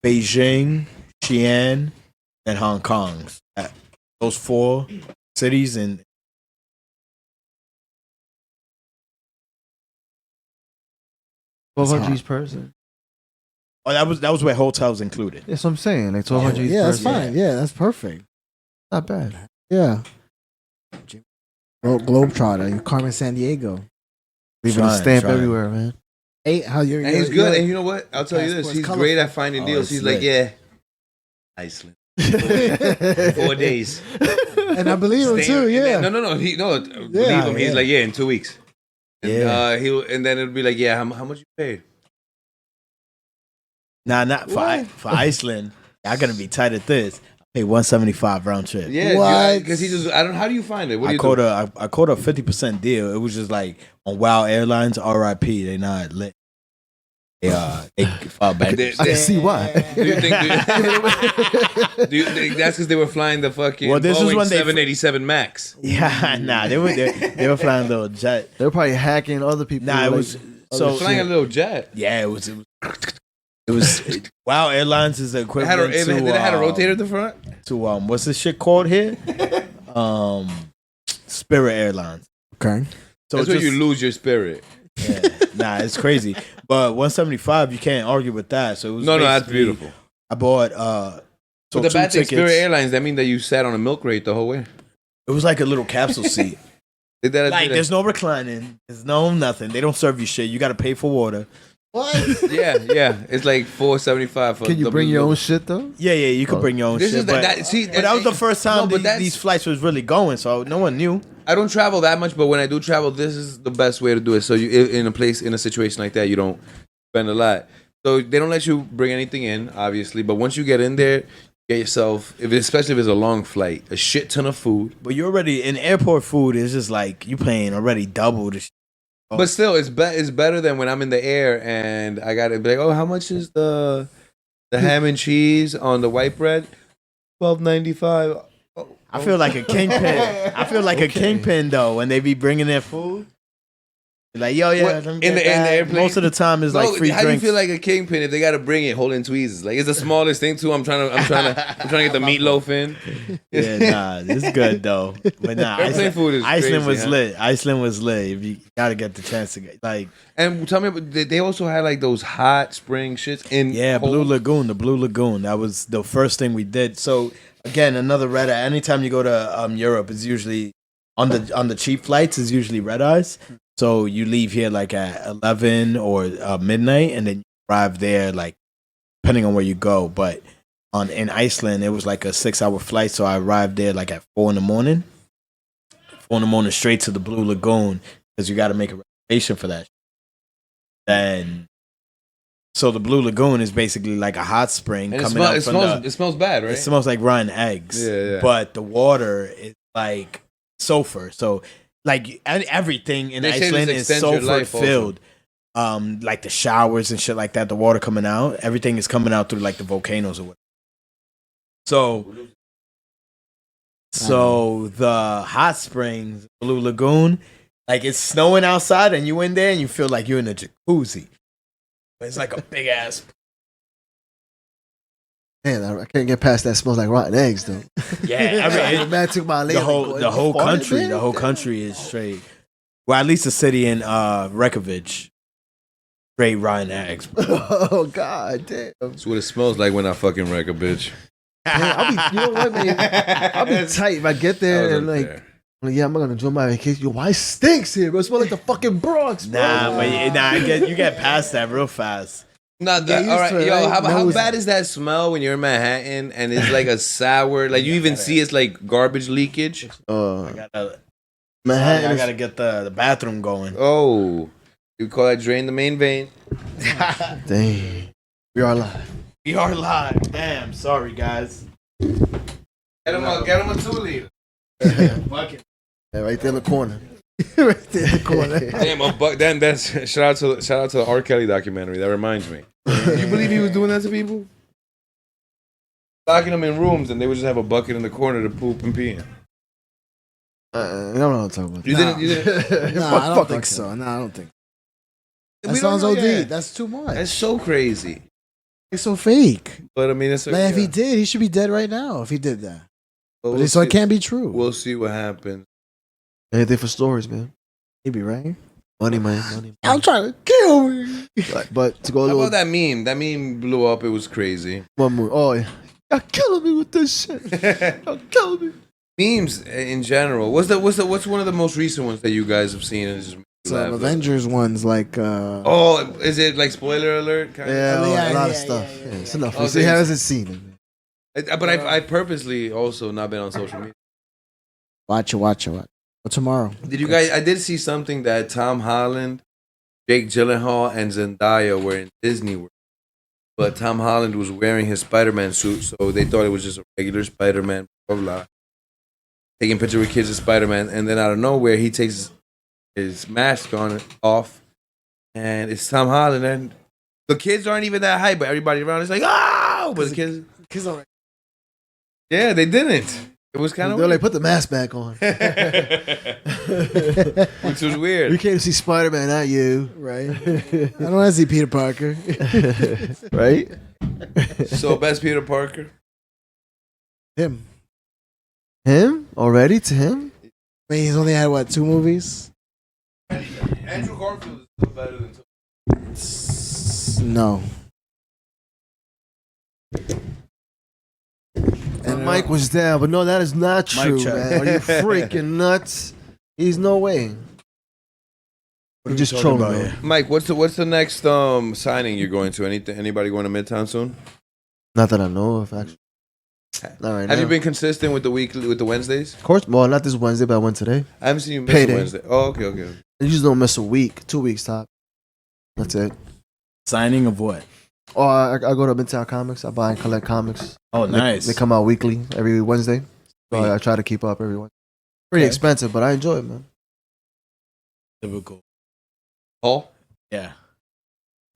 Beijing, Xi'an, and Hong Kong. Those 4 cities. And $1,200 each person. oh, that was where hotels included. That's what I'm saying. Like $1,200 each yeah, that's person. fine. Yeah, that's perfect. Not bad. Yeah. Globetrotter, you Carmen San Diego. Leaving a Trying, stamp trying. everywhere, man. How you're? And he's good. And you know what? I'll tell you this. passport's He's colorful. great at finding deals. it's He's like, lit. yeah, Iceland. 4 days. And I believe him too. And Yeah. then- no. Believe him. He's yeah. like, yeah, in 2 weeks. And, Yeah. and then it'll be like, yeah, how much you paid? Nah, not for Iceland. I'm gonna be tight at this. I paid $175 round trip. Yeah, What? because he just. I don't. How do you find it? What do I you caught do? I caught a 50% deal. It was just like on Wow Airlines, RIP. They not lit. They filed bankruptcy. I can see why. Do you think? Do you think that's because they were flying the fucking Well, this is Boeing when they- 787 Max? Yeah, nah, they were flying a little jet. They're probably hacking other people. Nah, it like, was other so Flying a little jet. yeah, it was Wow Airlines is the It equivalent had to did it had a rotator at the front? to what's this shit called here? Spirit Airlines. Okay. So That's where just- you lose your spirit. Yeah, nah, it's crazy. But 175, you can't argue with that. So it was No, that's basically- beautiful. I bought so But the 2 bad thing, tickets. Spirit Airlines, that mean that you sat on a milk crate the whole way. It was like a little capsule seat. Did that? Like did that- there's no reclining, there's no nothing. They don't serve you shit. You got to pay for water. What? yeah. It's like $475 for. Can you the bring blue- your own shit though? Yeah, you could bring your own This shit. is but, that. but that was the first time No, but that's- these flights was really going, so no one knew. I don't travel that much, but when I do travel, this is the best way to do it. So you in a situation like that, you don't spend a lot. So they don't let you bring anything in, obviously. But once you get in there, get yourself, especially if it's a long flight, a shit ton of food. But you already in airport food is just like you paying already double the. But still, it's better than when I'm in the air and I gotta be like, oh, how much is the ham and cheese on the white bread? $12.95. I feel like a kingpin. I feel like a kingpin though when they be bringing their food. Like yo, yeah, What, let me in get the that. airplane? Most of the time is like free how drinks. do you feel like a kingpin if they gotta bring it holding tweezers? Like it's the smallest thing too. I'm trying to get the meatloaf in. Yeah, nah, it's good though. But nah, Airplane food is Iceland crazy, was huh? lit. Iceland was lit. If you gotta get the chance to get like And tell me, they also had like those hot spring shits in yeah, cold- Blue Lagoon. The Blue Lagoon. That was the first thing we did. So again, another red eye. Anytime you go to Europe, it's usually on the cheap flights. Is usually red eyes. So you leave here like at 11 or midnight, and then you arrive there like depending on where you go. But in Iceland, it was like a 6-hour flight, so I arrived there like at 4 in the morning. 4 in the morning, straight to the Blue Lagoon because you got to make a reservation for that. Then, so the Blue Lagoon is basically like a hot spring And coming out from it smells bad, right? it smells like rotten eggs. Yeah. But the water is like sulfur. So like everything in They say Iceland this is extends your sulfur life filled. Like the showers and shit like that, the water coming out, everything is coming out through like the volcanoes or whatever. So the hot springs, Blue Lagoon, like it's snowing outside and you in there and you feel like you're in a jacuzzi. It's like a big ass. Man, I can't get past that. Smells like rotten eggs, though. Yeah, I mean, man took my the whole country is straight. Well, at least the city in Reykjavik, straight rotten eggs. Oh God, damn. That's what it smells like when I fucking wreck a bitch. You know what, man? I'll be tight if I get there and like, yeah, I'm gonna enjoy my vacation. Yo, why it stinks here, bro? It smells like the fucking Bronx, bro. You get past that real fast. All right, yo, how bad is that smell when you're in Manhattan and it's like a sour, like you even see it's like garbage leakage? I Manhattan. gotta get the bathroom going. Oh, you call that drain the main vein? Dang, we are live. We are live. Damn, sorry guys. Get him a 2 liter. Fuck it. Yeah, right there in the corner. Right there in the corner. Damn, that's shout out to the R. Kelly documentary. That reminds me. Do you believe he was doing that to people? Locking them in rooms and they would just have a bucket in the corner to poop and pee in. I don't know what I'm talking about. You didn't? No, I don't think so. No, I don't think. That sounds OD. That's too much. That's so crazy. It's so fake. But I mean, it's Like, if he did, he should be dead right now. If he did that, But but so it can't be true. We'll see what happens. Anything for stories, man. He be right. Money, man. I'm trying to kill me. But to go a How little about that meme? That meme blew up. It was crazy. one more. Oh, yeah. You're killing me with this shit. You're killing me. Memes in general. What's one of the most recent ones that you guys have seen? And just Some Avengers ones like. Oh, is it like spoiler alert? Kind Yeah, Yeah, a lot of yeah, stuff. yeah, Yeah, yeah, it's enough. Oh, He hasn't seen it. But I purposely also not been on social media. Watch it. Well, tomorrow. Did you guys? I did see something that Tom Holland, Jake Gyllenhaal, and Zendaya were in Disney World, but Tom Holland was wearing his Spider-Man suit, so they thought it was just a regular Spider-Man. Blah blah. Taking pictures with kids of Spider-Man, and then out of nowhere he takes his mask off, and it's Tom Holland, and the kids aren't even that hype, but everybody around is like, oh! But the kids are. yeah, they didn't. It was kind of They're like, put the mask back on. which was weird. We came to see Spider-Man, not you. Right. I don't want to see Peter Parker. Right? So best Peter Parker. Him. Him? Already to him? I mean, he's only had what, 2 movies? Andrew Garfield is still better than No. And Mike was there, but no, that is not true, check. man. Are you freaking nuts? He's no way. You're just trolling, bro. Mike, what's the next signing you're going to? Anybody going to Midtown soon? Not that I know of, actually. Not right now. Have you been consistent with the Wednesdays? Of course. Well, not this Wednesday, but I went today. I haven't seen you miss Payday. a Wednesday. Oh, okay. You just don't miss a week, 2 weeks top. That's it. Signing of what? Oh, I go to Midtown Comics. I buy and collect comics. Oh, nice. They come out weekly, every Wednesday. So I try to keep up every Wednesday. Pretty expensive, but I enjoy it, man. Typical. Paul? Yeah.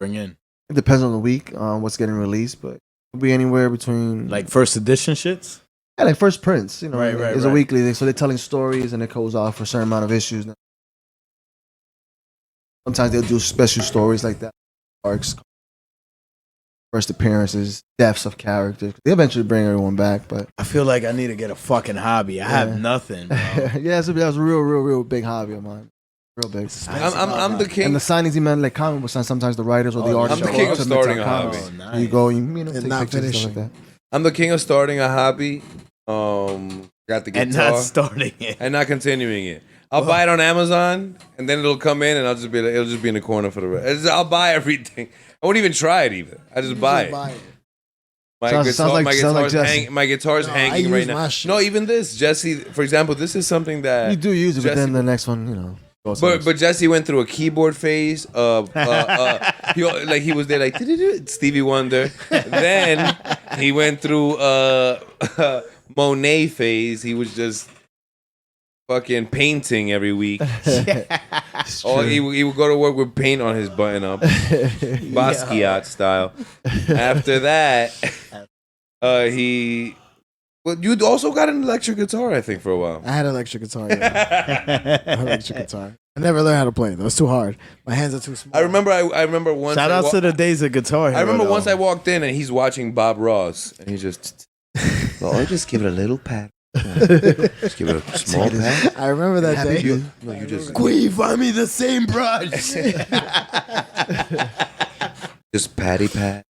Bring in. It depends on the week, what's getting released, but it'll be anywhere between Like first edition shits? yeah, like first prints. You know, Right, it's a right. weekly thing, so they're telling stories and it goes off for a certain amount of issues. Sometimes they'll do special stories like that, arcs, first appearances, deaths of characters. They eventually bring everyone back, but I feel like I need to get a fucking hobby. I have nothing, bro. yeah, so that was a real big hobby of mine. Real big. I'm the king. And the signings, you meant like comic books, sometimes the writers or the artists. I'm the king of show up to starting Midtown a Comics. hobby. Oh, nice. You go, you know, And take not pictures and stuff finishing. like that. I'm the king of starting a hobby. Got the guitar And not starting it. and not continuing it. I'll buy it on Amazon, and then it'll come in, and it'll just be in the corner for the rest. I'll buy everything. I won't even try it either. I just buy it. My guitar's hanging right now. No, even this, Jesse. For example, this is something that You do use it, but Jesse- then the next one, you know. goes But on. Jesse went through a keyboard phase. He was there like Stevie Wonder. Then he went through Monet phase. He was just fucking painting every week. He would go to work with paint on his button up, Basquiat style. After that, well, you also got an electric guitar, I think, for a while. I had an electric guitar. Yeah. I had an electric guitar. I never learned how to play it, though. It's too hard. My hands are too small. I remember once. Shout out to the days of Guitar Hero. I remember though. once I walked in and he's watching Bob Ross, and he's just, well, just give it a little pat. Just give it a small pat. I remember that day. You just Queen, find me the same brush. just patty pat.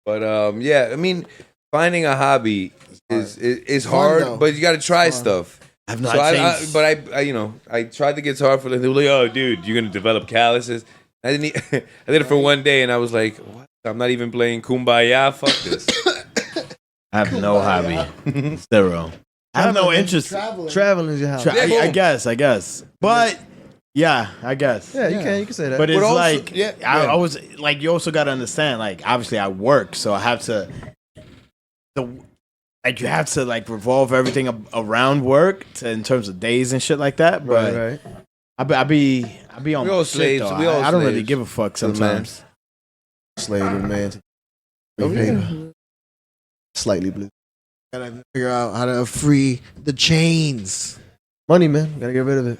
But yeah, I mean, finding a hobby is hard, though. but you got to try stuff. I've not So changed. I tried the guitar for. They were like, "Oh, dude, you're gonna develop calluses." I didn't. I did it for one day, and I was like, "What? I'm not even playing Kumbaya. Fuck this." I have no hobby. Zero. I have no interest. Traveling is your house. I guess. But yeah, I guess. Yeah, you can say that. But it's also- like yeah, I was like, you also got to understand, like, obviously I work, so I have to you have to like revolve everything around work in terms of days and shit like that. But right. I be on We all my shit, slaves. though. We all I don't really slaves give a fuck to the man. sometimes. Slave to the man. Oh, yeah. Slightly blue. Gotta figure out how to free the chains. Money, man. Gotta get rid of it.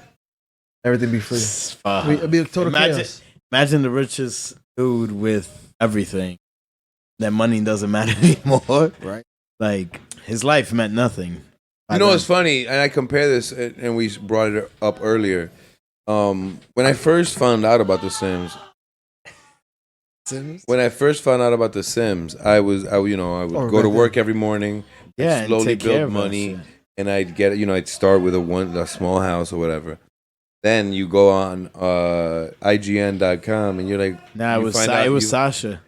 Everything be free. It'd be a total chaos. Imagine the richest dude with everything. That money doesn't matter anymore. Right. Like, his life meant nothing. You know, it's funny, and I compare this, and we brought it up earlier. When I first found out about The Sims, I would go to work every morning, Yeah, and slowly take care build of money, us. and I'd start with a small house or whatever. Then you go on IGN.com, and you're like, Nah, you find out it was you- Sasha.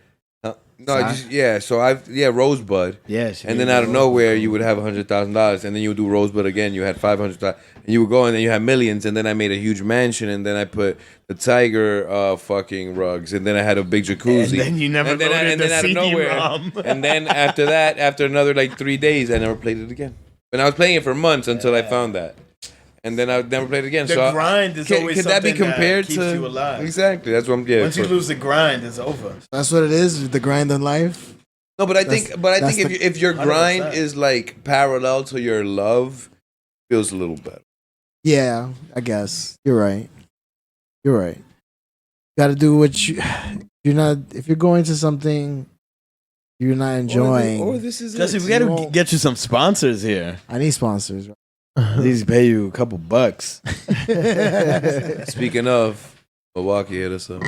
Rosebud. Yeah, And then out of nowhere, you would have $100,000, and then you would do Rosebud again. You had $500,000, and you would go, and then you had millions. And then I made a huge mansion, and then I put the tiger fucking rugs, and then I had a big jacuzzi. And then you never loaded the CD-ROM. And then after that, after another like 3 days, I never played it again. And I was playing it for months until I found that, and then I never played it again. The so grind is always could that be something that compared keeps to you alive. Exactly? That's what I'm. Yeah. Once you lose the grind, it's over. That's what it is. The grind in life. No, but I think that's if your 100%. grind is like parallel to your love, feels a little better. Yeah, I guess you're right. You're right. Got to do what you're not. If you're going to something you're not enjoying, Or this is Jesse, it. we got to won't- get you some sponsors here. I need sponsors. At least pay you a couple bucks. Speaking of, Milwaukee hit us up.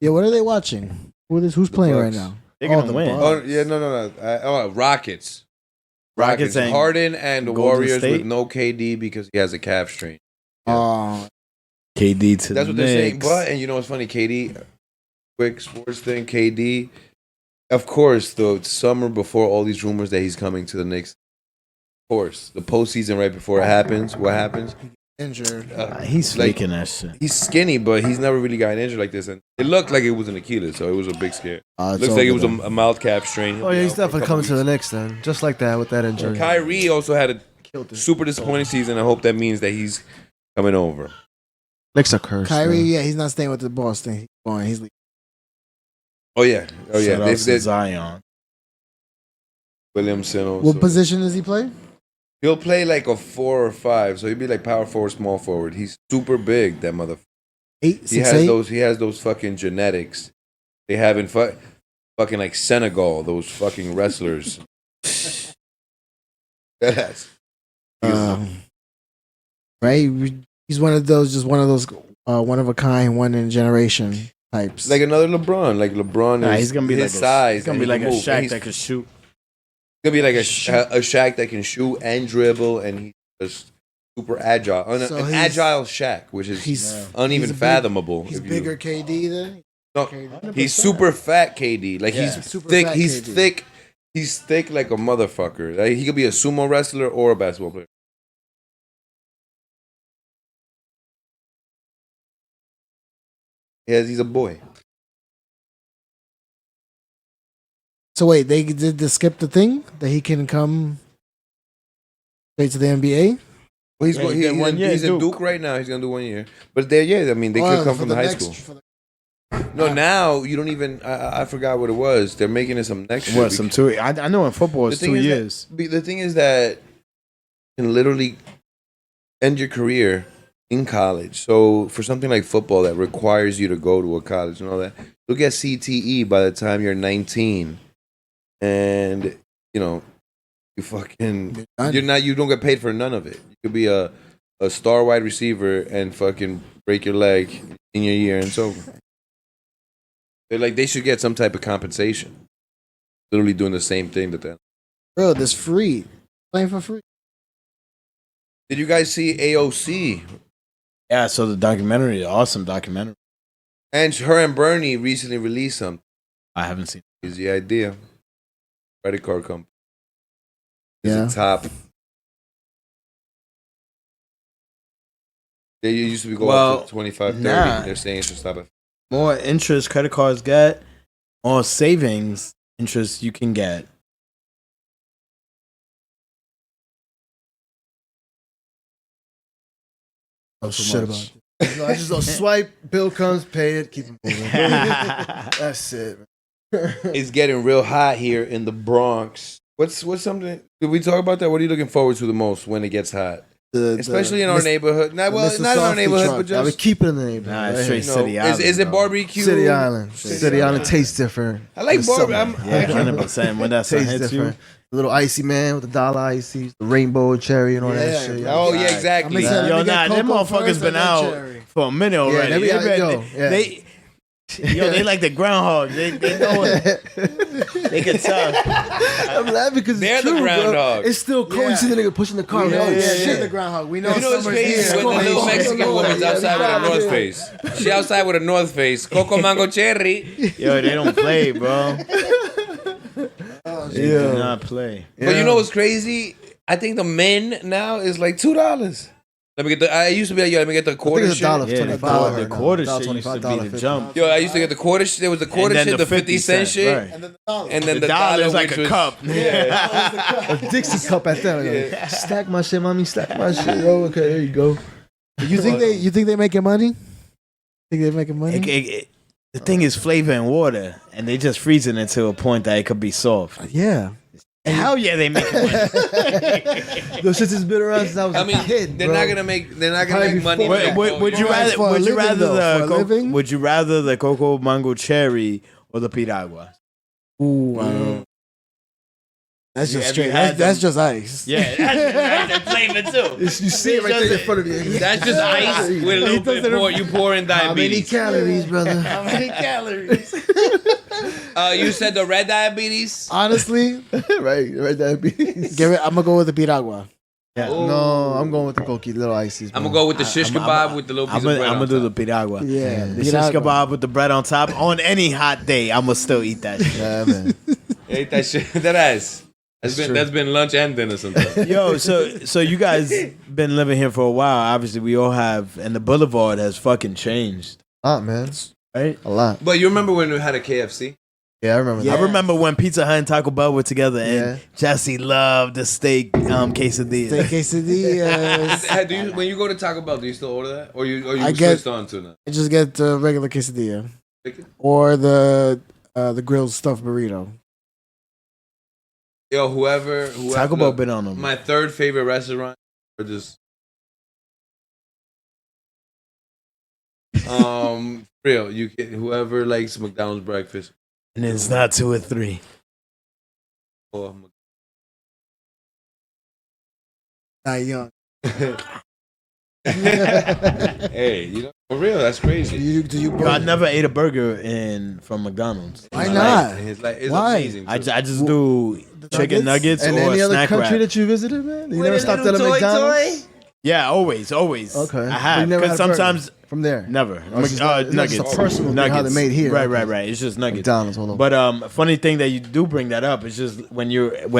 Yeah, what are they watching? Who's playing right Bucks. now? They're gonna the win. Bucks. Oh yeah, no. Rockets. Rockets and Harden and the Golden Warriors State? with no KD because he has a calf strain. Oh, KD to That's the what they're saying. Knicks. But and you know what's funny? KD, quick sports thing. KD, of course, the summer before all these rumors that he's coming to the Knicks. Of course, the postseason right before it happens. What happens? injured. He's like- faking that shit. He's skinny, but he's never really gotten injured like this, and it looked like it was an Achilles, so it was a big scare. It's Looks like it was over a mild calf strain. Oh yeah, he's He'll be out for a definitely couple coming to the weeks. Knicks then. Just like that with that injury. Kyrie also had a super disappointing season. I hope that means that he's coming over. Knicks are cursed. Kyrie, man. yeah, he's not staying with the Boston. He's going. He's leaving. Oh yeah. Shout out to They- Zion. Williamson also. What position does he play? He'll play like a 4 or 5, so he'd be like power forward, small forward. He's super big, that motherfucker. 8, He 6, has 8. those. He has those fucking genetics. They have in fucking like Senegal. Those fucking wrestlers. That's Right. He's one of those, just one of those, one of a kind, one in a generation types. like another LeBron. Like LeBron Nah, is he's gonna be his like size. He's gonna and be he like can a move. And Shaq he's that could shoot. gonna be like a Shaq that can shoot and dribble, and he's just super agile. So An he's- agile Shaq, which is he's uneven he's a big- fathomable. He's if you- bigger KD then. No, KD. he's super fat KD. Like Yeah. he's Super thick. fat He's KD. thick. He's thick like a motherfucker. Like, he could be a sumo wrestler or a basketball player. He's a boy. So wait, they did skip the thing that he can come. Straight to the NBA. Well, he's Yeah, going. he did 1 year He's at in Duke. Duke right now. He's gonna do 1 year. But they could come from the high school. No, now you don't even. I forgot what it was. They're making it some next year. What, some 2? I know in football it's 2 years. The thing is that you can literally end your career in college. So for something like football that requires you to go to a college and all that, you'll get CTE by the time you're 19, and you fucking you don't get paid for none of it. You could be a star wide receiver and fucking break your leg in your year and it's over. They're like, they should get some type of compensation. Literally doing the same thing that they're. Bro, this free. Playing for free. Did you guys see AOC? Yeah, so the documentary, awesome documentary. And her and Bernie recently released something. I haven't seen it. Is the idea. Credit card company. Is Yeah. a top. They used to be going up to 25, 30. nah. They're saying it should stop at. More interest credit cards get, more savings interest you can get. Oh, shit about it. No, I just swipe, bill comes, pay it, keep it moving. That's it. It's getting real hot here in the Bronx. What's something? Did we talk about that? What are you looking forward to the most when it gets hot? Especially in our neighborhood. Not in our neighborhood, but I would just. keep it in the neighborhood. Nah, it's Right? straight City Island. Is it bro. barbecue? City Island. City Island tastes different. I like There's barbecue. something. Yeah, 100%. When that sun Tastes hits you. different. The little icy man with the dollar icy, the rainbow cherry and all that Yeah, shit. bro. Oh yeah, exactly. Yo, nah, them motherfuckers been out for a minute already. they be out, They like the groundhog. They know it. They can tell. I'm laughing because They're it's the true, groundhog. Bro. It's still cold. You see the nigga pushing the car. Yeah, Oh, yeah, shit. the groundhog. We know You know what's summer's crazy? here. When the little Cold. Mexican woman's outside with a North Face. She outside with a North Face. Coco Mango Cherry. Yo, they don't play, bro. They do not play. But you know what's crazy? I think the men now is like $2. Let me get the. I used to be like, yo, let me get the I think quarter it's shit. $1 for Yeah, 25. the quarter $1, shit used to $25, be the $50. jump. Yo, I used to get the quarter shit. There was the quarter And then shit, the 50 cent shit, right. And then the dollar. and then The dollar is like which a was- cup. A Dixie cup at that. Like, stack my shit, mommy. Stack my shit. Oh, okay, there you go. You think they making money? Think they making money? The thing is flavor and water, and they just freeze it until a point that it could be soft. Yeah. Hell yeah, they make money. Those shits has been around since I was I a mean, kid, they're bro. not gonna make Probably money. before- back. Would you rather? For a living, though, for a living? Would you rather the cocoa mango cherry or the piragua? Ooh, I don't know. That's just Have straight. you had That's just ice. Yeah, that's the flavor too. You see it right there in front of you. That's just ice with a little bit more. You pour in How many diabetes. calories, brother? How many calories? You said the red diabetes. Honestly, right, diabetes. I'm gonna go with the piragua. No, I'm going with the cokie, little ices. I'm gonna go with the shish kebab with the little piece of bread. I'm on gonna do top. the piragua. Yeah, The shish kebab with the bread on top. On any hot day, I'm gonna still eat that shit. Yeah, man. Ate that shit. That ass. That's been lunch and dinner sometimes. Yo, so you guys been living here for a while. Obviously, we all have, and the boulevard has fucking changed, Man. right? A lot. But you remember when we had a KFC? Yeah, I remember I that. remember when Pizza Hut and Taco Bell were together, and Yeah. Jesse loved the steak quesadilla. The quesadillas. When you go to Taco Bell, do you still order that, or you I get- switched on to now? I just get the regular quesadilla or the grilled stuffed burrito. Yo, whoever Taco Bell look, been on them. my third favorite restaurant, or just real. You can whoever likes McDonald's breakfast. And it's not 2 or 3. Or Not young. hey, you know, for real, that's crazy. Do you? Yo, I never ate a burger from McDonald's. Why not? It's Why? amazing. I just do chicken nuggets And or any other snack country wrap. that you visited, man? You never stopped at a McDonald's? Yeah, always. Okay. I But have you never because had a burger sometimes from there. never. it's just not- it's not Nuggets. just a personal thing, how they're made here. Right, Okay. right. It's just nuggets. McDonald's, hold on. But funny thing that you do bring that up is just when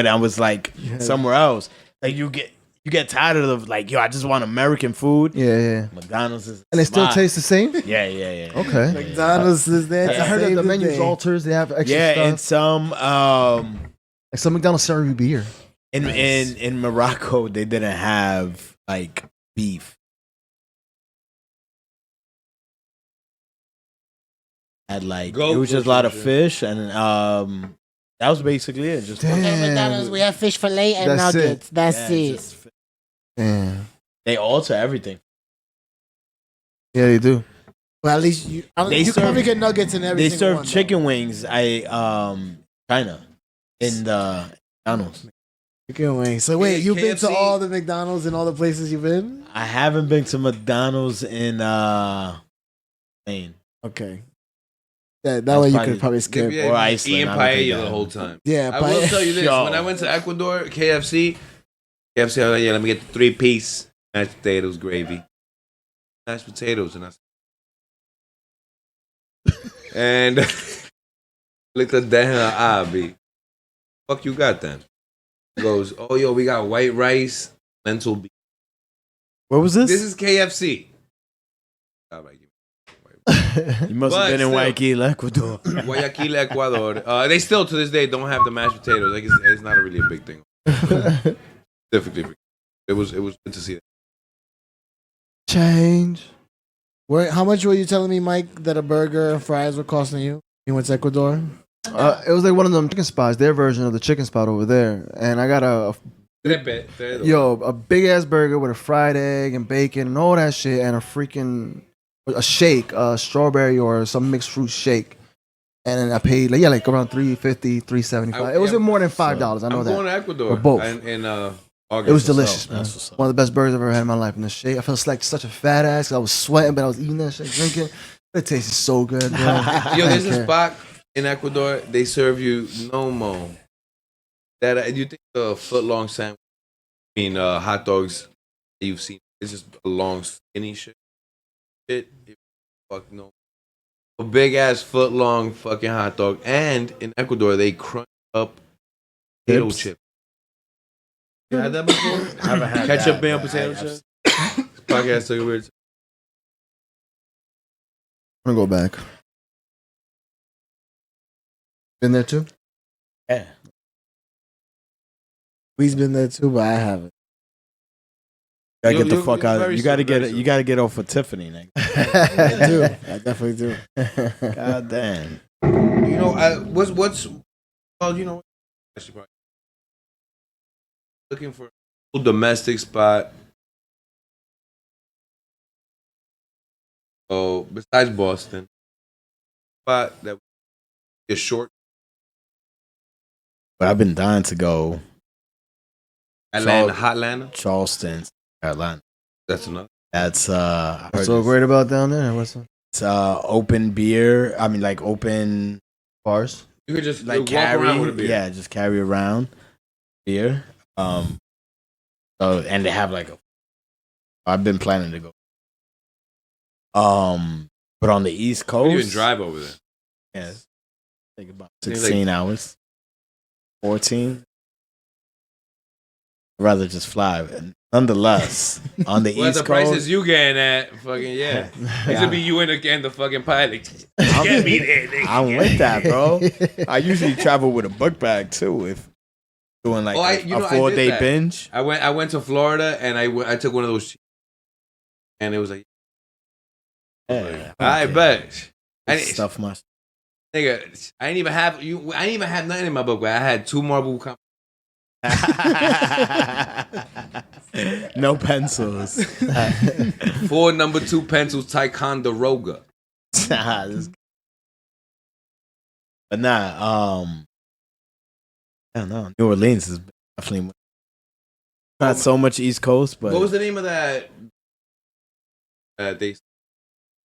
I was like somewhere else, like you get tired of like, yo, I just want American food. Yeah. McDonald's is And they still spot. taste the same? Yeah. Okay. McDonald's is there. I heard that the menu's alters. They have extra Yeah, stuff. and some Like some McDonald's serve you beer. In Morocco, they didn't have like beef. Had like Goat it was just a or lot of some fish, and that was basically it. Just Damn. Okay, McDonald's, we have fish fillet and That's it. nuggets. That's yeah, it. just- Damn. they alter everything. Yeah, they do. Well, at least you They probably serve- get nuggets in every They single serve one, chicken though. wings. China in the McDonald's. Chicken wings. So wait, Yeah, you've been to KFC. all the McDonald's and all the places you've been? I haven't been to McDonald's in Spain. Okay. That That's way you probably- could probably skip. Yeah, Or Iceland, eating I don't think paella that- the whole time. Yeah, I will tell you this: Yo. when I went to Ecuador, KFC, I was like, yeah, let me get the 3-piece mashed potatoes, gravy, mashed potatoes, and and looked at that B. Fuck you got then? He goes, oh yo, we got white rice, lentil beef. Where was this? This is KFC. I'm like, You must But have been in still. Guayaquil, Ecuador. Guayaquil, Ecuador. They still to this day don't have the mashed potatoes. Like it's not really a big thing. Specifically, it was good to see that. Change. How much were you telling me, Mike, that a burger and fries were costing you? You went to Ecuador? It was like one of them chicken spots, their version of the chicken spot over there. And I got a big ass burger with a fried egg and bacon and all that shit and a shake, a strawberry or some mixed fruit shake. And then I paid like around $3.50, $3.75. It wasn't more than $5. I know I'm that. going to Ecuador For both. in August. It was delicious, man. That's what's up. One of the best burgers I've ever had in my life. And the shake, I felt like such a fat ass. I was sweating, but I was eating that shit, drinking. It tasted so good, bro. Yo, there's a Okay. spot in Ecuador. They serve you no mo. That you think the foot long sandwich? I mean, hot dogs that you've seen. It's just a long skinny shit. Fuck no. A big ass foot long fucking hot dog. And in Ecuador, they crunch up potato Chips? chip. You had that before? I haven't had Ketchup that, and but potato I've chips. This podcast took a weird. I'm gonna go back. Been there too? Yeah. We've been there too, but I haven't. Gotta get the You're fuck out. very You gotta soon, get very it. soon. You gotta get off with Tiffany, nigga. I do. I definitely do. God damn. You know, what's well, you know, actually probably looking for a domestic spot. Oh, besides Boston, spot that is short. But I've been dying to go Atlanta, Hotlanta. Charleston, Carolina. That's enough. That's I What's heard so it's- great about down there? What's up? It's open beer. I mean, like open, Bars? You could just like walk carry. around with a beer. Yeah, just carry around beer. So and they have like a. I've been planning to go. But on the East You Coast, even drive over there. Yes, take about Seems 16 hours, 14. I'd rather just fly. And nonetheless, on the Well, East the Coast, prices you getting at, fucking yeah. It's gonna be you and the fucking pilot. I'm- Get me there, nigga. I'm with that, bro. I usually travel with a book bag too if doing like I a did 4-day that. binge. I went to Florida and I took one of those, and it was like, Yeah, I bet. I Just stuff my. nigga, I didn't even have nothing in my book. But I had 2 marble No pencils. 4 number 2 pencils, Ticonderoga. But nah, I don't know. New Orleans is definitely not so much East Coast, but What was the name of that? They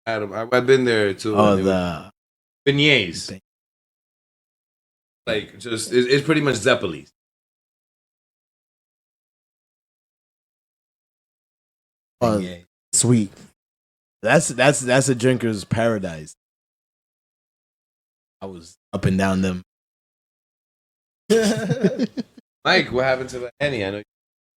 had 'em. I've been there too. oh It was the beignets. Like just it's pretty much Zeppelin. Sweet. that's a drinker's paradise. I was up and down them. Mike, what happened to the Henny? I know you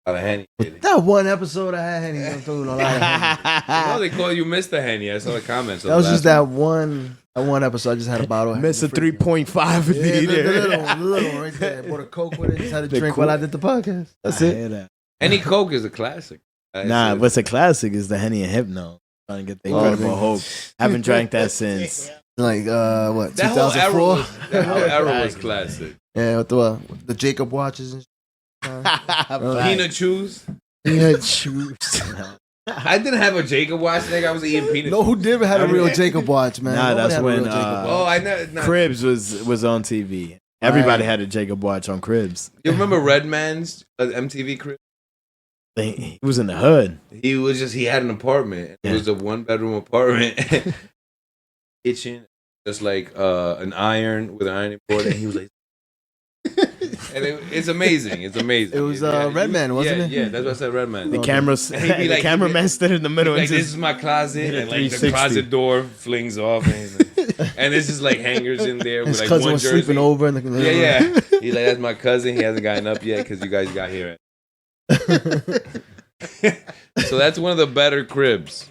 got a Henny. lately. That one episode I had, Henny. I'm talking a lot of Henny. No, they call you Mr. Henny. I saw the comments. That was just that one That one episode, I just had a bottle. Mr. 3.5 Yeah, the liter. little one right there. Bought a Coke with it. Just had a The drink Coke. while I did the podcast. That's I it. hear that. Any Coke is a classic. Nah, what's a classic is the Henny and Hypno. Trying to get the Incredible Hulk. Haven't drank that since. Like what? that whole era 2004. that whole era was classic. Yeah, with the Jacob watches and shit. Peanut chews. Peanut chews. I didn't have a Jacob watch, nigga. I was eating peanut. No, who did have a real Jacob watch, man? Nah, Nobody that's had a when, real Jacob watch. Oh, I know. Cribs was on TV. Everybody had a Jacob watch on Cribs. You remember Redman's MTV Crib? He was in the hood. He had an apartment. It was a 1-bedroom apartment. Kitchen, just like an iron with an ironing board, and he was like, and it's amazing. It's amazing. It was Redman, wasn't it? Yeah, that's what I said, Redman. The the cameraman stood in the middle. Like, and this just, is my closet, and like the 360. closet door flings off, and, he's like, and it's just like hangers in there with His like cousin one was jersey. sleeping over in the Yeah. He's like, that's my cousin. He hasn't gotten up yet because you guys got here. So that's one of the better cribs.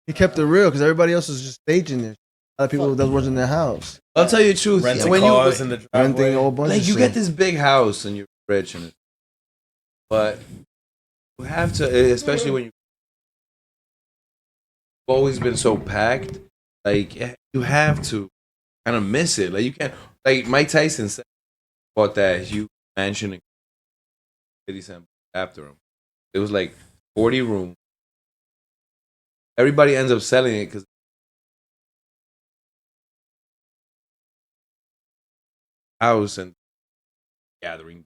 He kept it real because everybody else was just staging it. A lot of people that was in their house. I'll tell you the truth. renting When cars you in the Renting a driveway. whole bunch like of you shit. get this big house and you're rich and but you have to, especially when you've always been so packed, like you have to kind of miss it. Like you can't, like Mike Tyson said, bought that huge mansion in 50 Cent after him. It was like 40 rooms. Everybody ends up selling it because house and gathering.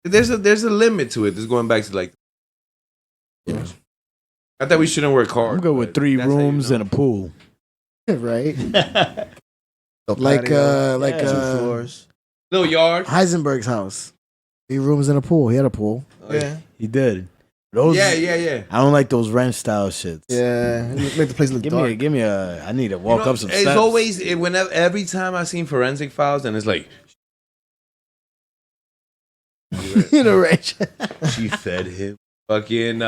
There's a limit to it. This is going back to like. Not that we shouldn't work hard. I'm good with but 3 that's how you rooms know. and a pool. Right? The Like patio, like 2 floors. Little yard. Heisenberg's house. 3 rooms and a pool. He had a pool. Yeah, He did. Those, Yeah. I don't like those ranch style shits. yeah. Make the place look dark. Give me a. I need to walk You know, up some it's steps. always whenever every time I seen Forensic Files, and it's like You know, right? she fed him fucking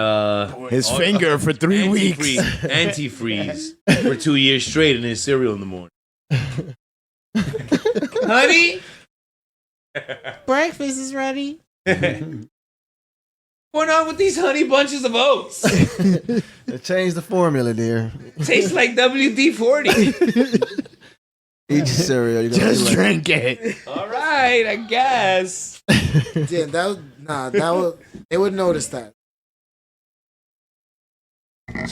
his finger for 3 weeks. antifreeze for 2 years straight in his cereal in the morning. Honey, Breakfast is ready. what's going on with these honey bunches of oats? They changed the formula, dear. Tastes like WD-40. Eat your cereal. You Just like, drink it. All right, I guess. Yeah, that would they would notice that.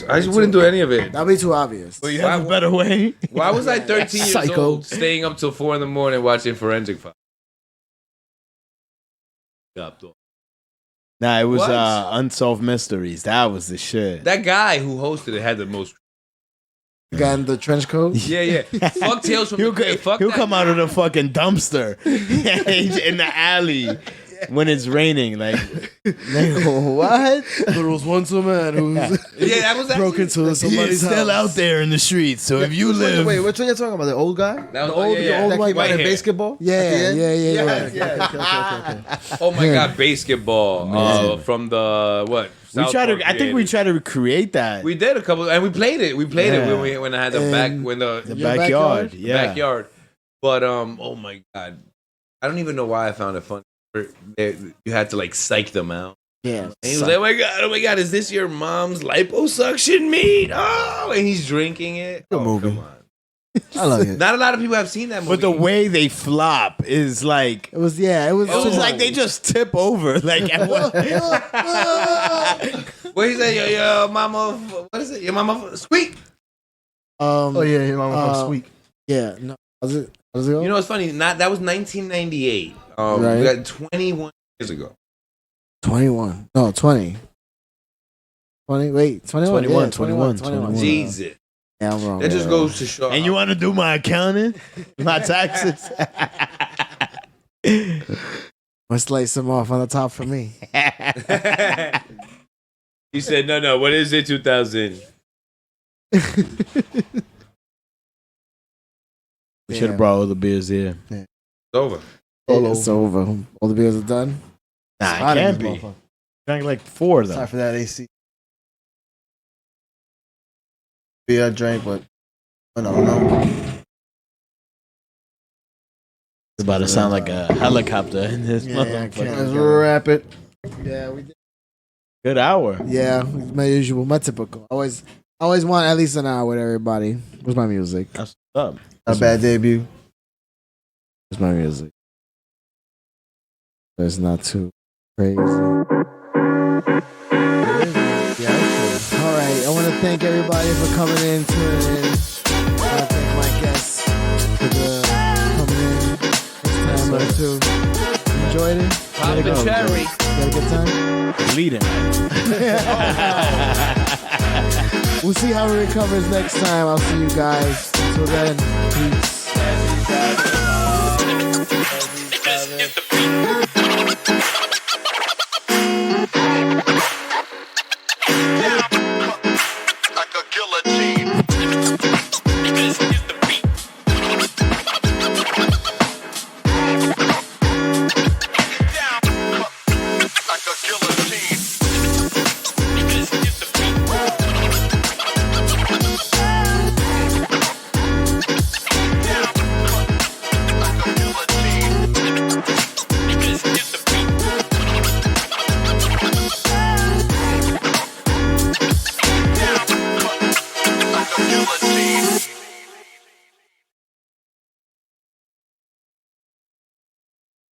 I just wouldn't do any of it. That'd be too obvious. Well, you have a better way. Why was I 13 years Psycho. old staying up till 4 a.m. watching Forensic Files? Nah, it was What? Unsolved Mysteries. That was the shit. That guy who hosted it had the most. The guy in the trench coat. Yeah. Fuck Tales from He'll, the Crypt. Fuck he'll that come out of guy. the fucking dumpster in the alley when it's raining. Like, what? There was once a man who Yeah, that was broke into He is somebody's still house. out there in the streets. So if you live, Wait, which one you talking about? The old guy? That was, The old- yeah, the yeah. old That white came out in hair. basketball? Yeah, At the end? yeah. Yeah, okay. Oh my god, basketball from the what? we South try to. Park I think we creators. try to recreate that. We did a couple, and we played it. We played Yeah. it when I had the the Your backyard. backyard? Yeah. backyard. But oh my god, I don't even know why I found it funny. You had to like psych them out. Yeah. And he was like, oh my god, is this your mom's liposuction meat? Oh, and he's drinking it. Good Oh, movie. come on. I like it. Not a lot of people have seen that movie. But the way they flop is like. It was it was It's too like much. they just tip over. Like, at what- What he said, your mama, what is it? Your mama, squeak. Oh, yeah, your mama Uh, from Sweet. Yeah, no. Was it go? You know what's funny? That was 1998. Right. We got 21 years ago. 21. No, 20. 20, wait, 21. 21, Yeah, 21. Jesus. Yeah, I'm wrong. That just goes to show. and you want to do my accounting, my taxes? Let's slice some off on the top for me. He said, no, what is it, 2000? We should have brought all the beers here. It's over. It's over. All the beers are done. Nah, Hot it in can't this be. motherfucker. Drank like 4 though. Sorry for that AC. Beer I drank, but I don't know. It's about to sound like a helicopter in this Yeah, I motherfucker. can't. Let's wrap it. Yeah, we did. Good hour. Yeah, my usual, my typical. I always want at least an hour with everybody. Where's my music? That's what's up. Not a bad debut. Where's my music? It's not too crazy. Yeah. All right. I want to thank everybody for coming in, tuning in. I want to thank my guests for coming in this time or two. Enjoyed it? Pop the cherry. You had a good time? Leading. We'll see how it recovers next time. I'll see you guys. Until then, peace.